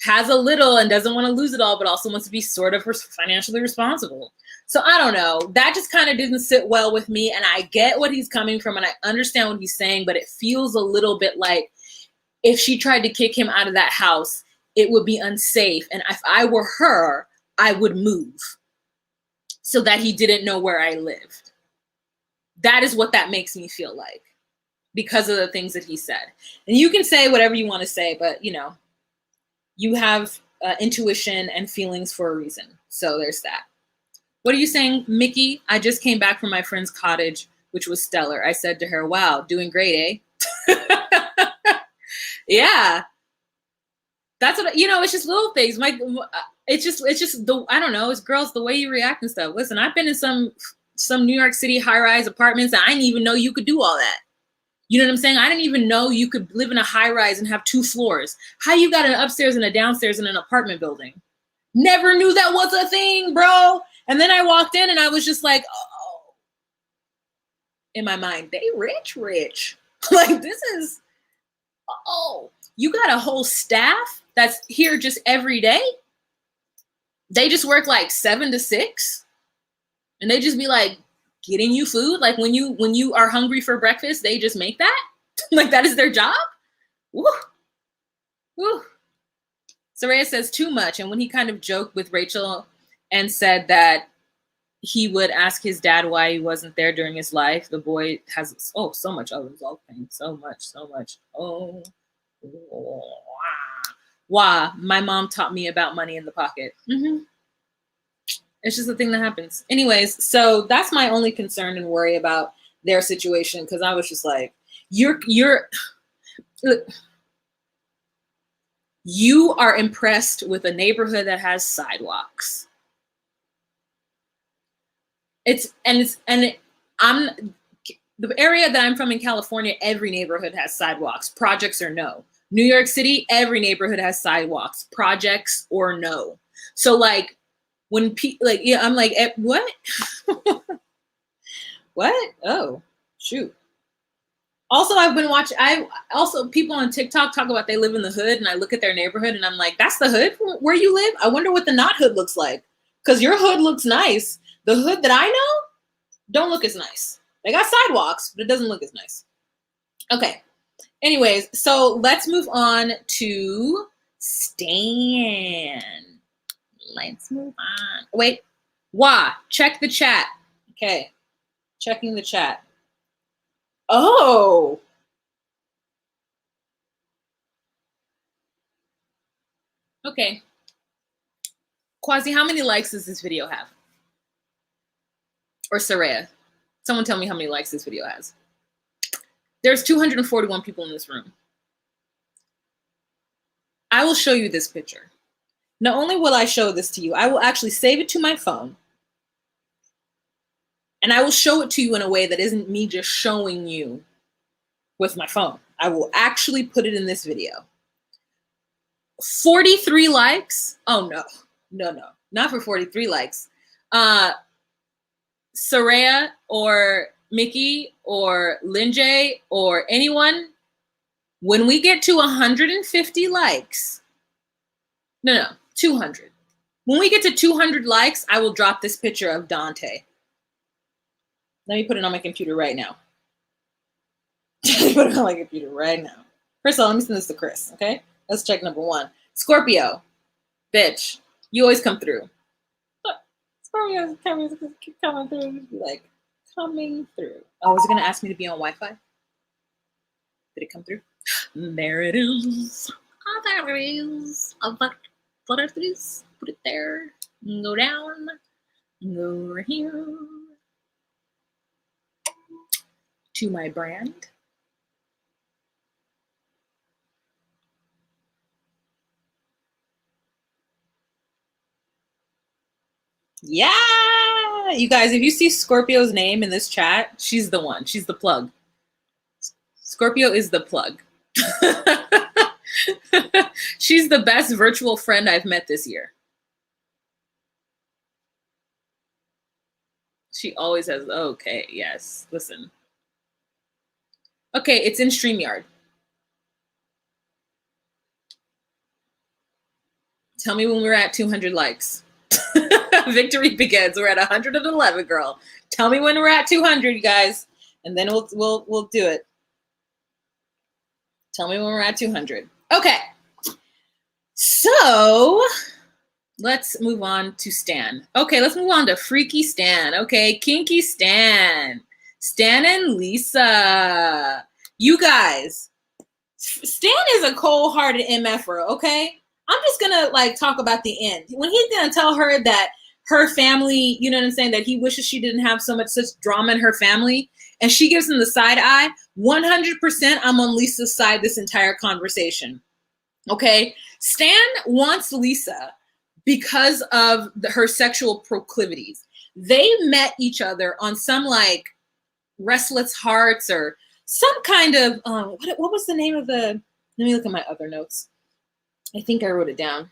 Speaker 1: has a little and doesn't want to lose it all, but also wants to be sort of financially responsible. So I don't know, that just kind of didn't sit well with me. And I get what he's coming from and I understand what he's saying, but it feels a little bit like if she tried to kick him out of that house, it would be unsafe. And if I were her, I would move so that he didn't know where I lived. That is what that makes me feel like because of the things that he said. And you can say whatever you want to say, but you have intuition and feelings for a reason. So there's that. What are you saying, Mickey? I just came back from my friend's cottage, which was stellar. I said to her, wow, doing great, eh? Yeah. That's what, it's just little things. It's just I don't know. It's girls, the way you react and stuff. Listen, I've been in some New York City high-rise apartments and I didn't even know you could do all that. You know what I'm saying? I didn't even know you could live in a high-rise and have 2 floors. How you got an upstairs and a downstairs in an apartment building? Never knew that was a thing, bro. And then I walked in and I was just like, oh, in my mind, they rich. Like, this is, oh, you got a whole staff that's here just every day. They just work like 7 to 6 and they just be like getting you food. Like when you are hungry for breakfast, they just make that. Like that is their job. Woo. Woo. Soraya says too much. And when he kind of joked with Rachel and said that he would ask his dad why he wasn't there during his life, the boy has so much unresolved pain. So much. Oh. Wow. My mom taught me about money in the pocket. Mm-hmm. It's just a thing that happens. Anyways, so that's my only concern and worry about their situation. Because I was just like, you are impressed with a neighborhood that has sidewalks. I'm the area that I'm from in California, every neighborhood has sidewalks, projects or no. New York City, every neighborhood has sidewalks, projects or no. So like when I'm like, what? What? Oh, shoot. Also, I've been watching, people on TikTok talk about they live in the hood, and I look at their neighborhood and I'm like, that's the hood where you live? I wonder what the not hood looks like. Because your hood looks nice. The hood that I know don't look as nice. They got sidewalks, but it doesn't look as nice. Okay. Anyways, so let's move on to Stan. Let's move on. Wait. Check the chat. Okay. Checking the chat. Oh. Okay. Quasi, how many likes does this video have? Or Soraya? Someone tell me how many likes this video has. There's 241 people in this room. I will show you this picture. Not only will I show this to you, I will actually save it to my phone. And I will show it to you in a way that isn't me just showing you with my phone. I will actually put it in this video. 43 likes. Oh, no. Not for 43 likes. Soraya or Mickey or Linjay or anyone, when we get to 150 likes, 200. When we get to 200 likes, I will drop this picture of Dante. Let me put it on my computer right now. Put it on my computer right now. First of all, let me send this to Chris, okay? Let's check number 1. Scorpio. Bitch. You always come through. Scorpio's coming through. Like, coming through. Oh, is it going to ask me to be on Wi-Fi? Did it come through? There it is. Oh, there it is. What it is. Put it there. Go down. Go over here. To my brand. Yeah, you guys, if you see Scorpio's name in this chat, she's the one. She's the plug. Scorpio is the plug. She's the best virtual friend I've met this year. She always has, okay, yes, listen. Okay, it's in StreamYard. Tell me when we're at 200 likes. Victory begins. We're at 111, girl. Tell me when we're at 200, you guys, and then we'll do it. Tell me when we're at 200. Okay. So let's move on to Stan. Okay, let's move on to Freaky Stan. Okay, Kinky Stan. Stan and Lisa. You guys, Stan is a cold-hearted MFer, okay? I'm just gonna talk about the end. When he's gonna tell her that her family, you know what I'm saying, that he wishes she didn't have such drama in her family, and she gives him the side eye, 100% I'm on Lisa's side this entire conversation. Okay? Stan wants Lisa because of her sexual proclivities. They met each other on some Restless Hearts or some kind of, what was the name of the, let me look at my other notes. I think I wrote it down.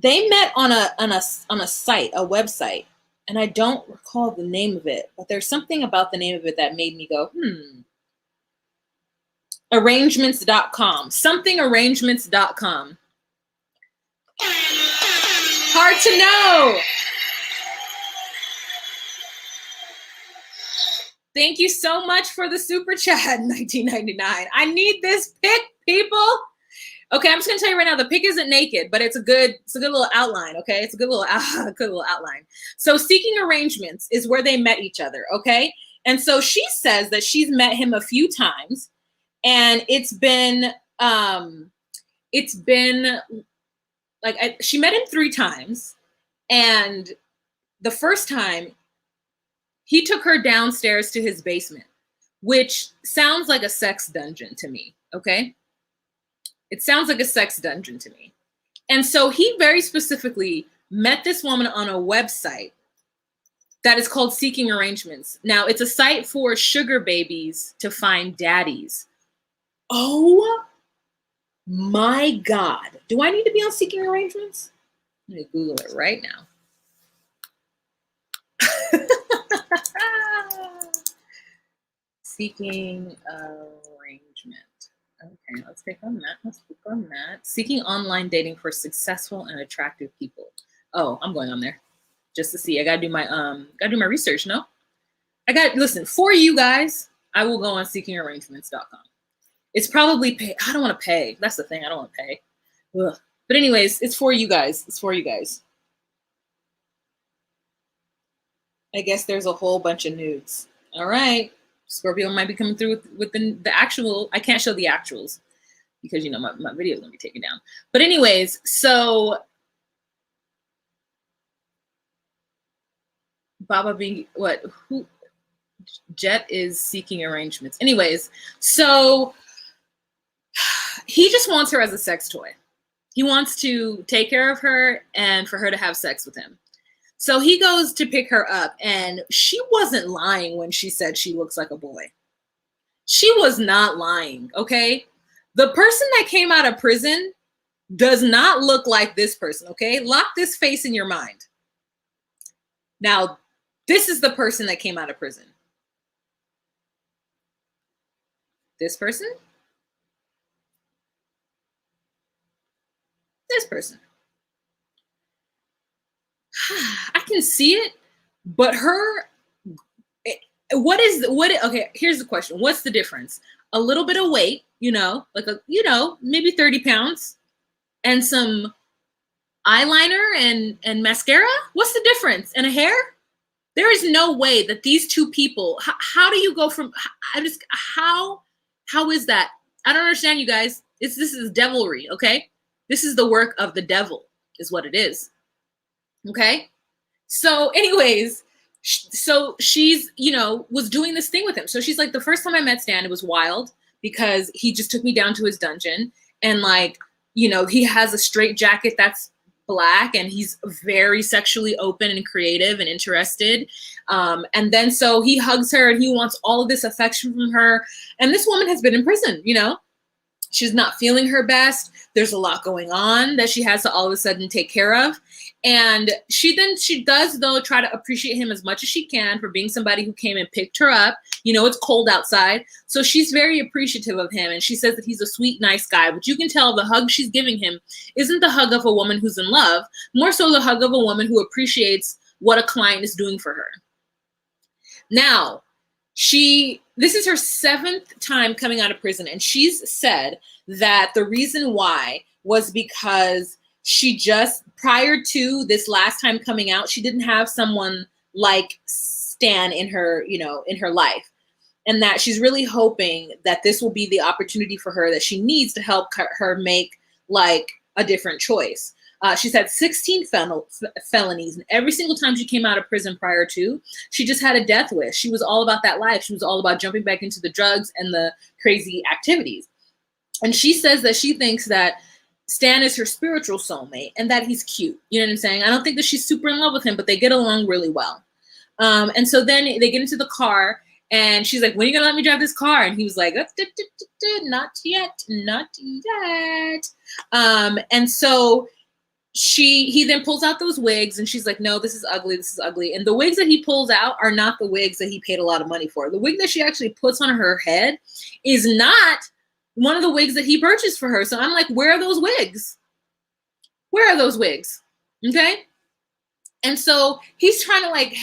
Speaker 1: They met on a site, a website, and I don't recall the name of it, but there's something about the name of it that made me go, Arrangements.com. Arrangements.com. Hard to know. Thank you so much for the super chat, 1999. I need this pic, people. Okay, I'm just gonna tell you right now, the pic isn't naked, but it's a good little outline. Okay, it's a good little outline. So seeking arrangements is where they met each other. Okay, and so she says that she's met him a few times, and it's been like she met him 3 times, and the first time he took her downstairs to his basement, which sounds like a sex dungeon to me. Okay. It sounds like a sex dungeon to me. And so he very specifically met this woman on a website that is called Seeking Arrangements. Now, it's a site for sugar babies to find daddies. Oh my God. Do I need to be on Seeking Arrangements? Let me Google it right now. Seeking arrangement. Okay, let's click on that. Let's click on that. Seeking online dating for successful and attractive people. Oh, I'm going on there just to see. I gotta do my research. No, listen, for you guys, I will go on seekingarrangements.com. It's probably pay. I don't want to pay. That's the thing. I don't want to pay. Ugh. But anyways, it's for you guys. It's for you guys. I guess there's a whole bunch of nudes. All right. Scorpio might be coming through with the actual. I can't show the actuals because, you know, my video is going to be taken down. But anyways, so Baba being what? Who? Jet is seeking arrangements. Anyways, so he just wants her as a sex toy. He wants to take care of her and for her to have sex with him. So he goes to pick her up, and she wasn't lying when she said she looks like a boy. She was not lying, okay? The person that came out of prison does not look like this person, okay? Lock this face in your mind. Now, this is the person that came out of prison. This person. This person. I can see it, but okay, here's the question. What's the difference? A little bit of weight, maybe 30 pounds and some eyeliner and mascara. What's the difference? And a hair? There is no way that these two people, how do you go from, how is that? I don't understand, you guys. This is devilry, okay? This is the work of the devil is what it is. Okay. So anyways, so she's, was doing this thing with him. So she's like, the first time I met Stan, it was wild because he just took me down to his dungeon and he has a straight jacket that's black and he's very sexually open and creative and interested. And then so he hugs her and he wants all of this affection from her. And this woman has been in prison, She's not feeling her best. There's a lot going on that she has to all of a sudden take care of. And she does, though, try to appreciate him as much as she can for being somebody who came and picked her up. It's cold outside. So she's very appreciative of him. And she says that he's a sweet, nice guy. But you can tell the hug she's giving him isn't the hug of a woman who's in love, more so the hug of a woman who appreciates what a client is doing for her. Now, this is her 7th time coming out of prison, and she's said that the reason why was because she just, prior to this last time coming out, she didn't have someone like Stan in her, in her life, and that she's really hoping that this will be the opportunity for her that she needs to help her make a different choice. She's had 16 felonies, and every single time she came out of prison prior to, she just had a death wish. She was all about that life. She was all about jumping back into the drugs and the crazy activities. And she says that she thinks that Stan is her spiritual soulmate and that he's cute. You know what I'm saying? I don't think that she's super in love with him, but they get along really well. And so then they get into the car, and she's like, when are you going to let me drive this car? And he was like, not yet, not yet. And so he then pulls out those wigs and she's like, no, this is ugly. This is ugly. And the wigs that he pulls out are not the wigs that he paid a lot of money for. The wig that she actually puts on her head is not one of the wigs that he purchased for her. So I'm like, where are those wigs? Where are those wigs? Okay. And so he's trying to like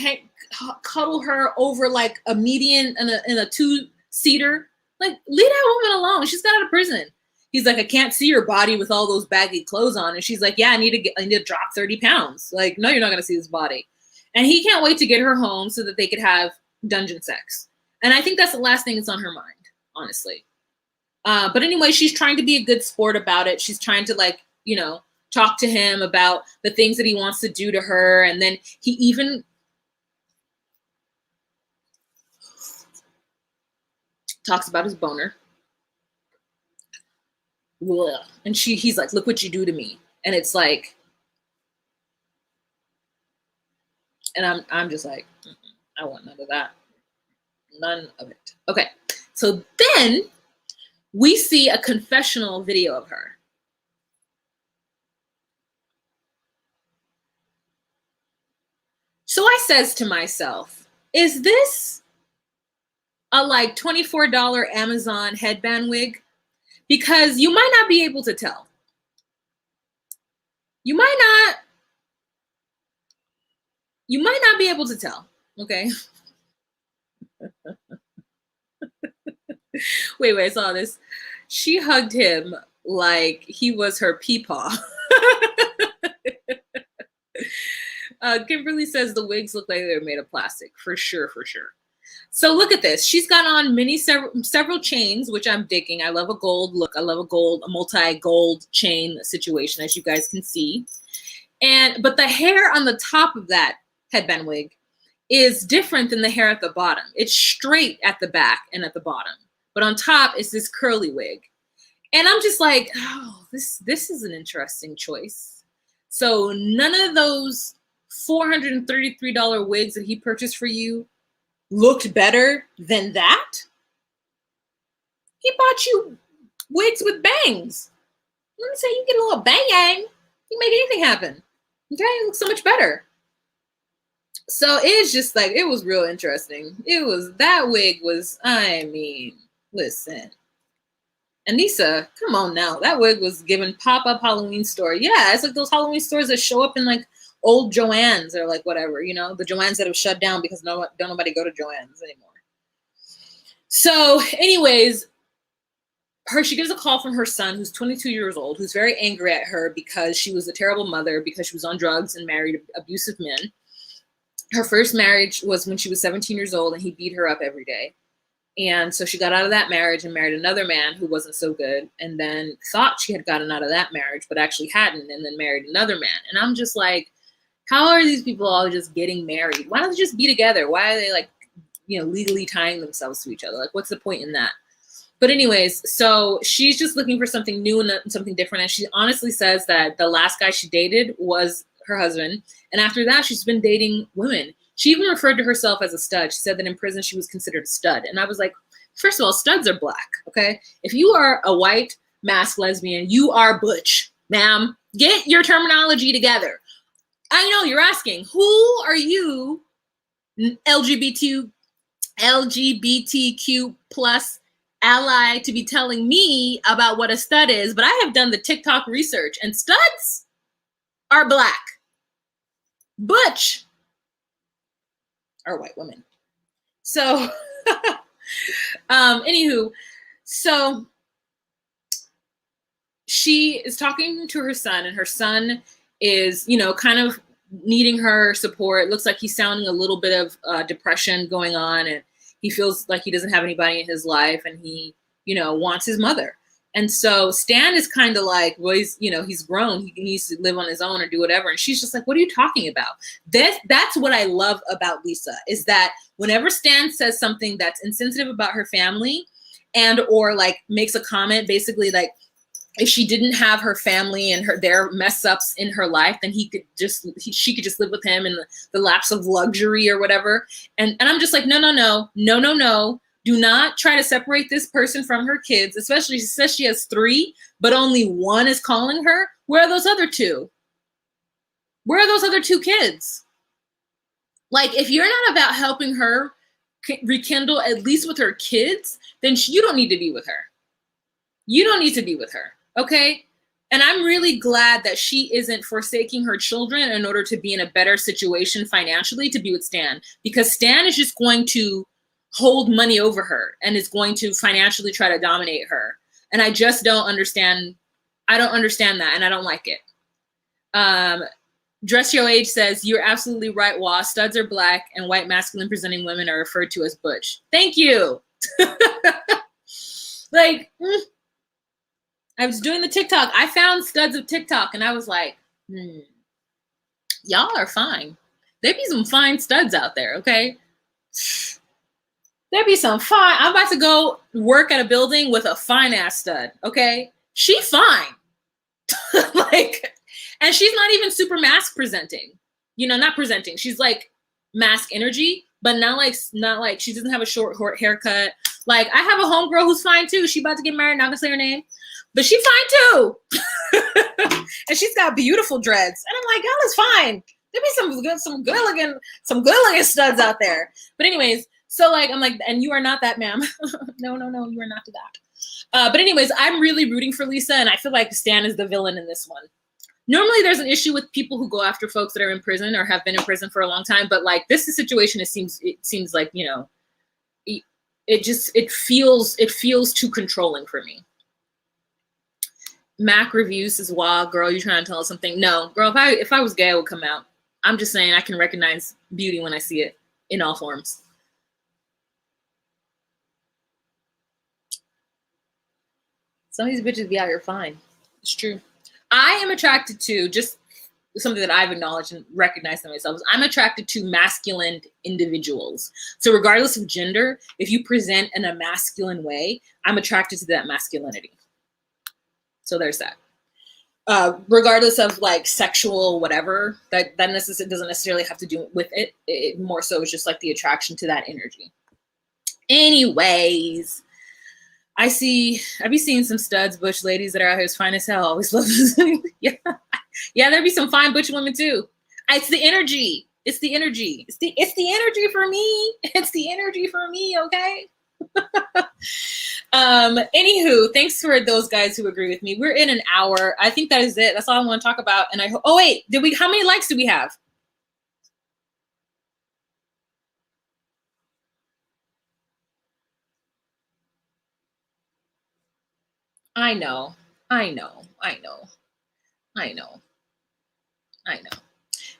Speaker 1: cuddle her over like a median in a two-seater. Like, leave that woman alone. She's got out of prison. He's like, I can't see your body with all those baggy clothes on. And she's like, yeah, I need to drop 30 pounds. Like, no, you're not going to see this body. And he can't wait to get her home so that they could have dungeon sex. And I think that's the last thing that's on her mind, honestly. But anyway, she's trying to be a good sport about it. She's trying to like, you know, talk to him about the things that he wants to do to her. And then he even talks about his boner. And he's like, look what you do to me. And it's like, and I'm just like, I want none of that. None of it. Okay. So then we see a confessional video of her. So I says to myself, is this a like $24 Amazon headband wig? Because you might not be able to tell. You might not be able to tell. Okay. Wait, I saw this. She hugged him like he was her peepaw. Kimberly says the wigs look like they're made of plastic. For sure, for sure. So look at this. She's got on several chains, which I'm digging. I love a gold look. I love a multi-gold chain situation, as you guys can see. But the hair on the top of that headband wig is different than the hair at the bottom. It's straight at the back and at the bottom. But on top is this curly wig. And I'm just like, oh, this is an interesting choice. So none of those $433 wigs that he purchased for you looked better than that? He bought you wigs with bangs. Let me say, you get a little bang, you make anything happen. Okay, it looks so much better. So it's just like, it was real interesting. That wig was, I mean, listen. Anissa, come on now. That wig was given pop-up Halloween store. Yeah, it's like those Halloween stores that show up in like old Joann's or like whatever, you know, the Joann's that have shut down because don't nobody go to Joann's anymore. So anyways, she gets a call from her son, who's 22 years old, who's very angry at her because she was a terrible mother, because she was on drugs and married abusive men. Her first marriage was when she was 17 years old and he beat her up every day. And so she got out of that marriage and married another man who wasn't so good, and then thought she had gotten out of that marriage, but actually hadn't, and then married another man. And I'm just like, how are these people all just getting married? Why don't they just be together? Why are they like, you know, legally tying themselves to each other? Like, what's the point in that? But anyways, so she's just looking for something new and something different. And she honestly says that the last guy she dated was her husband. And after that, she's been dating women. She even referred to herself as a stud. She said that in prison, she was considered a stud. And I was like, first of all, studs are black, okay? If you are a white masked lesbian, you are butch, ma'am. Get your terminology together. I know you're asking, who are you, LGBTQ plus ally, to be telling me about what a stud is? But I have done the TikTok research, and studs are black. Butch are white women. So, anywho, so she is talking to her son, and her son is, you know, kind of needing her support. It looks like he's sounding a little bit of depression going on, and he feels like he doesn't have anybody in his life, and he, you know, wants his mother. And so Stan is kind of like, well, he's grown. He needs to live on his own or do whatever. And she's just like, what are you talking about? That's what I love about Lisa, is that whenever Stan says something that's insensitive about her family, and or like makes a comment, basically like, if she didn't have her family and their mess ups in her life, then she could just live with him in the lapse of luxury or whatever. And I'm just like, no. Do not try to separate this person from her kids, especially she says she has 3, but only 1 is calling her. Where are those other 2? Where are those other 2 kids? Like, if you're not about helping her rekindle at least with her kids, then you don't need to be with her. You don't need to be with her, okay? And I'm really glad that she isn't forsaking her children in order to be in a better situation financially to be with Stan, because Stan is just going to hold money over her and is going to financially try to dominate her. And I just don't understand. I don't understand that, and I don't like it. Dress Your Age says, you're absolutely right, Wah. Studs are black, and white masculine presenting women are referred to as butch. Thank you. Like, I was doing the TikTok. I found studs of TikTok, and I was like, y'all are fine. There be some fine studs out there, okay? There be some fine. I'm about to go work at a building with a fine-ass stud, okay? She fine. Like, and she's not even super mask presenting. You know, not presenting. She's like mask energy, but not like she doesn't have a short haircut. Like, I have a homegirl who's fine too. She about to get married, not gonna say her name. But she fine too. And she's got beautiful dreads. And I'm like, y'all is fine. There be some good looking studs out there. But anyways, so like, I'm like, and you are not that, ma'am. No, you are not that. But anyways, I'm really rooting for Lisa, and I feel like Stan is the villain in this one. Normally there's an issue with people who go after folks that are in prison or have been in prison for a long time. But like, this is a situation, it seems like, you know, it feels too controlling for me. Mac Reviews says, wow, girl, you trying to tell us something? No, girl, if I was gay, I would come out. I'm just saying I can recognize beauty when I see it in all forms. Some of these bitches be out here fine. It's true. I am attracted to, just something that I've acknowledged and recognized in myself, is I'm attracted to masculine individuals. So regardless of gender, if you present in a masculine way, I'm attracted to that masculinity. So there's that. Regardless of like sexual whatever, that doesn't necessarily have to do with it. It more so is just like the attraction to that energy. Anyways, I be seeing some studs, butch ladies that are out here as fine as hell. Always love this. Yeah, there be some fine butch women too. It's the energy. It's the energy. It's the energy for me. It's the energy for me, okay? Anywho, thanks for those guys who agree with me. We're in an hour. I think that is it. That's all I want to talk about. And oh wait, how many likes do we have? I know.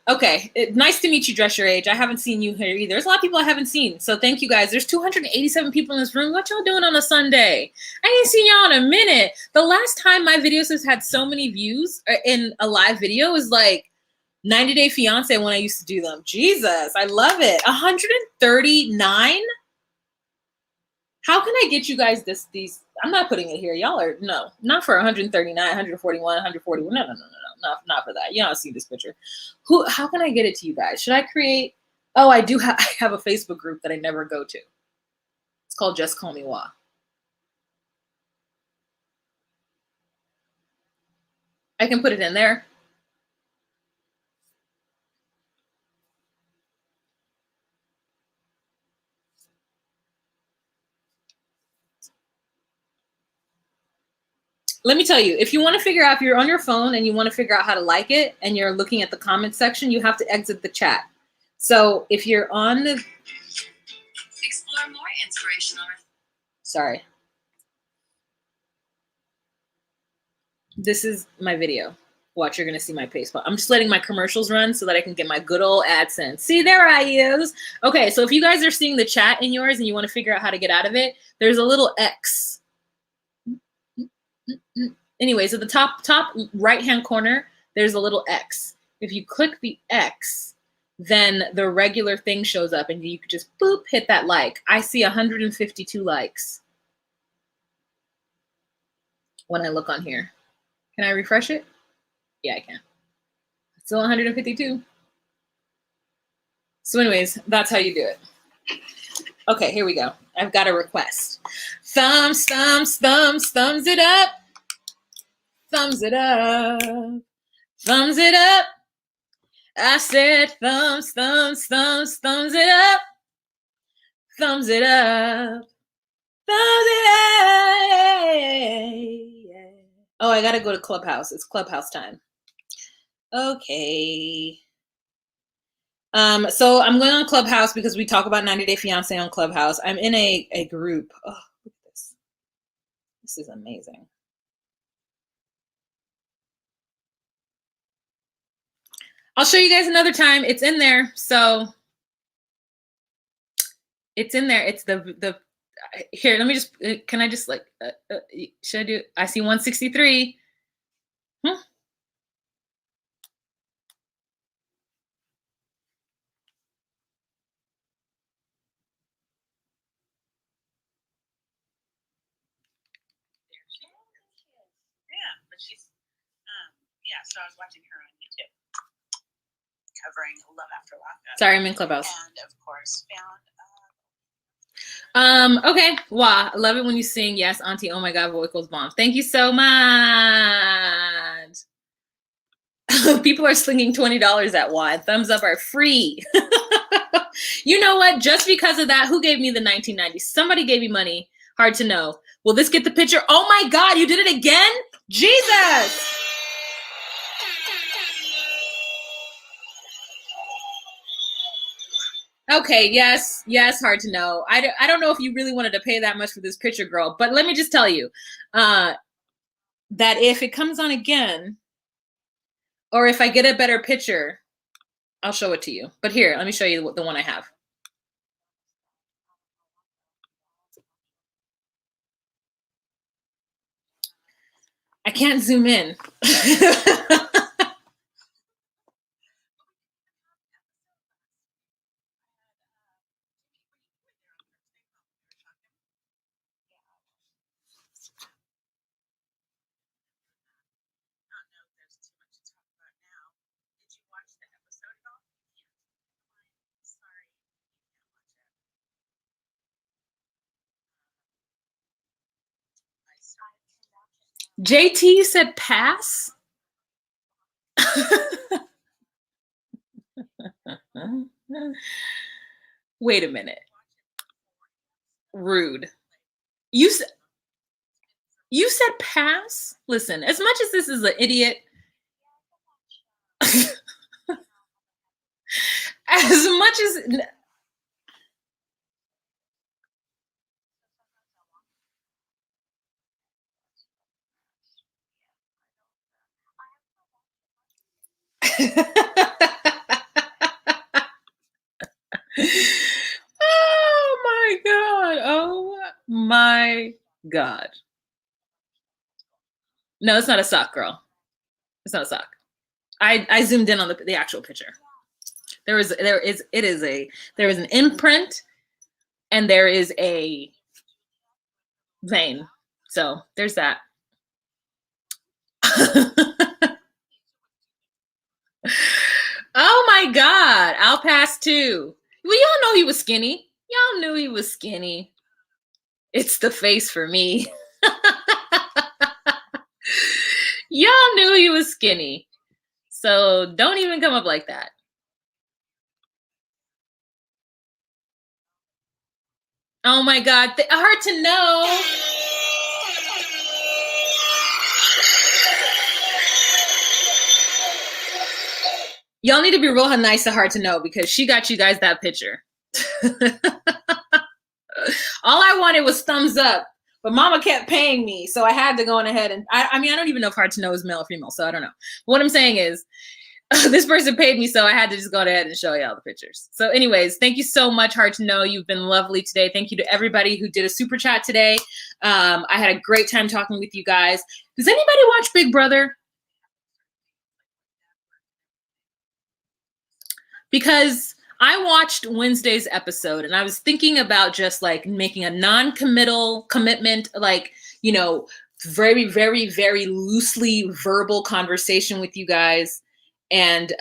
Speaker 1: Okay, nice to meet you, Dress Your Age. I haven't seen you here either. There's a lot of people I haven't seen. So thank you guys. There's 287 people in this room. What y'all doing on a Sunday? I ain't seen y'all in a minute. The last time my videos has had so many views in a live video is like 90 Day Fiance when I used to do them. Jesus, I love it. 139? How can I get you guys these? I'm not putting it here. Y'all are, no, not for 139, 141, 141. No. Not for that. You don't see this picture. How can I get it to you guys? Should I create? Oh, I do I have a Facebook group that I never go to. It's called Just Call Me Wah. I can put it in there. Let me tell you, if you want to figure out, if you're on your phone and you want to figure out how to like it and you're looking at the comment section, you have to exit the chat. So if you're on the... Explore more inspirational... Sorry. This is my video. Watch, you're going to see my face. I'm just letting my commercials run so that I can get my good old AdSense. See, there I is. Okay, so if you guys are seeing the chat in yours and you want to figure out how to get out of it, there's a little X. Anyways, at the top right-hand corner, there's a little X. If you click the X, then the regular thing shows up and you could just boop, hit that like. I see 152 likes when I look on here. Can I refresh it? Yeah, I can. Still 152. So anyways, that's how you do it. Okay, here we go. I've got a request. Thumbs it up. Thumbs it up. Thumbs it up. I said thumbs, thumbs, thumbs, thumbs it up. Thumbs it up. Thumbs it up. Oh, I gotta go to Clubhouse. It's Clubhouse time. Okay. So I'm going on Clubhouse because we talk about 90 Day Fiancé on Clubhouse. I'm in a group. Oh, look at this. This is amazing. I'll show you guys another time. It's in there. So it's in there. It's the here, let me just, can I just like, should I do, I see 163. So I was watching her on YouTube covering Love After Lockup. Sorry, I'm in Clubhouse. And of course found okay. Wow, I love it when you sing. Yes, Auntie. Oh my God, vocals bomb. Thank you so much. People are slinging $20 at Wah. Thumbs up are free. You know what? Just because of that, who gave me the 1990s? Somebody gave me money. Hard to know. Will this get the picture? Oh my God, you did it again? Jesus. Okay, yes, hard to know. I don't know if you really wanted to pay that much for this picture, girl, but let me just tell you that if it comes on again, or if I get a better picture, I'll show it to you. But here, let me show you the one I have. I can't zoom in. JT said pass? Wait a minute. Rude. You said pass? Listen, as much as this is an idiot, as much as oh my God. Oh my God. No, it's not a sock, girl. It's not a sock. I zoomed in on the actual picture. There is an imprint and there is a vein. So there's that. Oh my God. I'll pass too. Well, y'all know he was skinny. Y'all knew he was skinny. It's the face for me. Y'all knew he was skinny. So don't even come up like that. Oh my God. Hard to know. Y'all need to be real nice to Hard to Know because she got you guys that picture. All I wanted was thumbs up, but Mama kept paying me, so I had to go on ahead and I mean, I don't even know if Hard to Know is male or female, so I don't know. What I'm saying is, this person paid me, so I had to just go ahead and show you all the pictures. So anyways, thank you so much, Hard to Know. You've been lovely today. Thank you to everybody who did a super chat today. I had a great time talking with you guys. Does anybody watch Big Brother? Because I watched Wednesday's episode and I was thinking about just like making a non-committal commitment, like, you know, very, very, very loosely verbal conversation with you guys and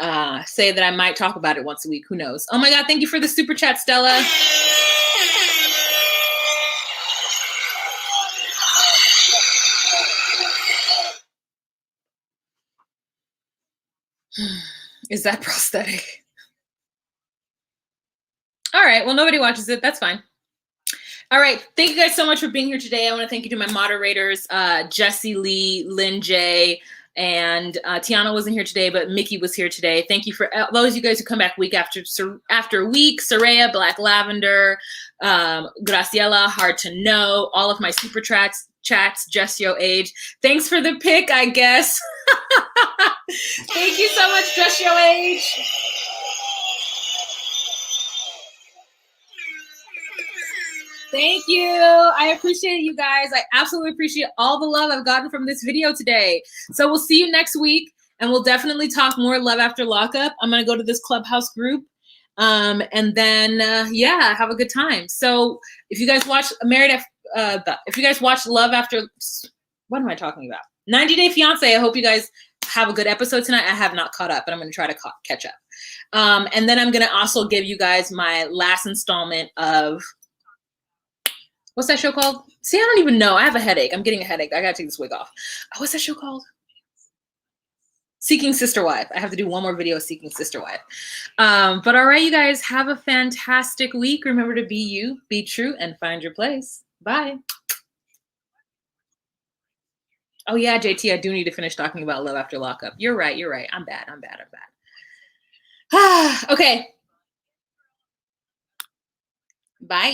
Speaker 1: say that I might talk about it once a week. Who knows? Oh my God, thank you for the super chat, Stella. Is that prosthetic? All right. Well, nobody watches it. That's fine. All right. Thank you guys so much for being here today. I want to thank you to my moderators, Jesse Lee, Lynn J, and Tiana wasn't here today, but Mickey was here today. Thank you for those you guys who come back week after week. Soraya, Black Lavender, Graciela, Hard to Know, all of my super chats, Just Yo Age. Thanks for the pick, I guess. Thank you so much, Just Yo Age. Thank you. I appreciate you guys. I absolutely appreciate all the love I've gotten from this video today. So we'll see you next week, and we'll definitely talk more Love After Lockup. I'm going to go to this Clubhouse group, and then, yeah, have a good time. So if you guys watch if you guys watch Love After, what am I talking about? 90 Day Fiance, I hope you guys have a good episode tonight. I have not caught up, but I'm going to try to catch up. And then I'm going to also give you guys my last installment of, what's that show called? See, I don't even know. I have a headache. I'm getting a headache. I got to take this wig off. What's that show called? Seeking Sister Wife. I have to do one more video of Seeking Sister Wife. But all right, you guys, have a fantastic week. Remember to be you, be true, and find your place. Bye. Oh, yeah, JT, I do need to finish talking about Love After Lockup. You're right. You're right. I'm bad. Okay. Bye.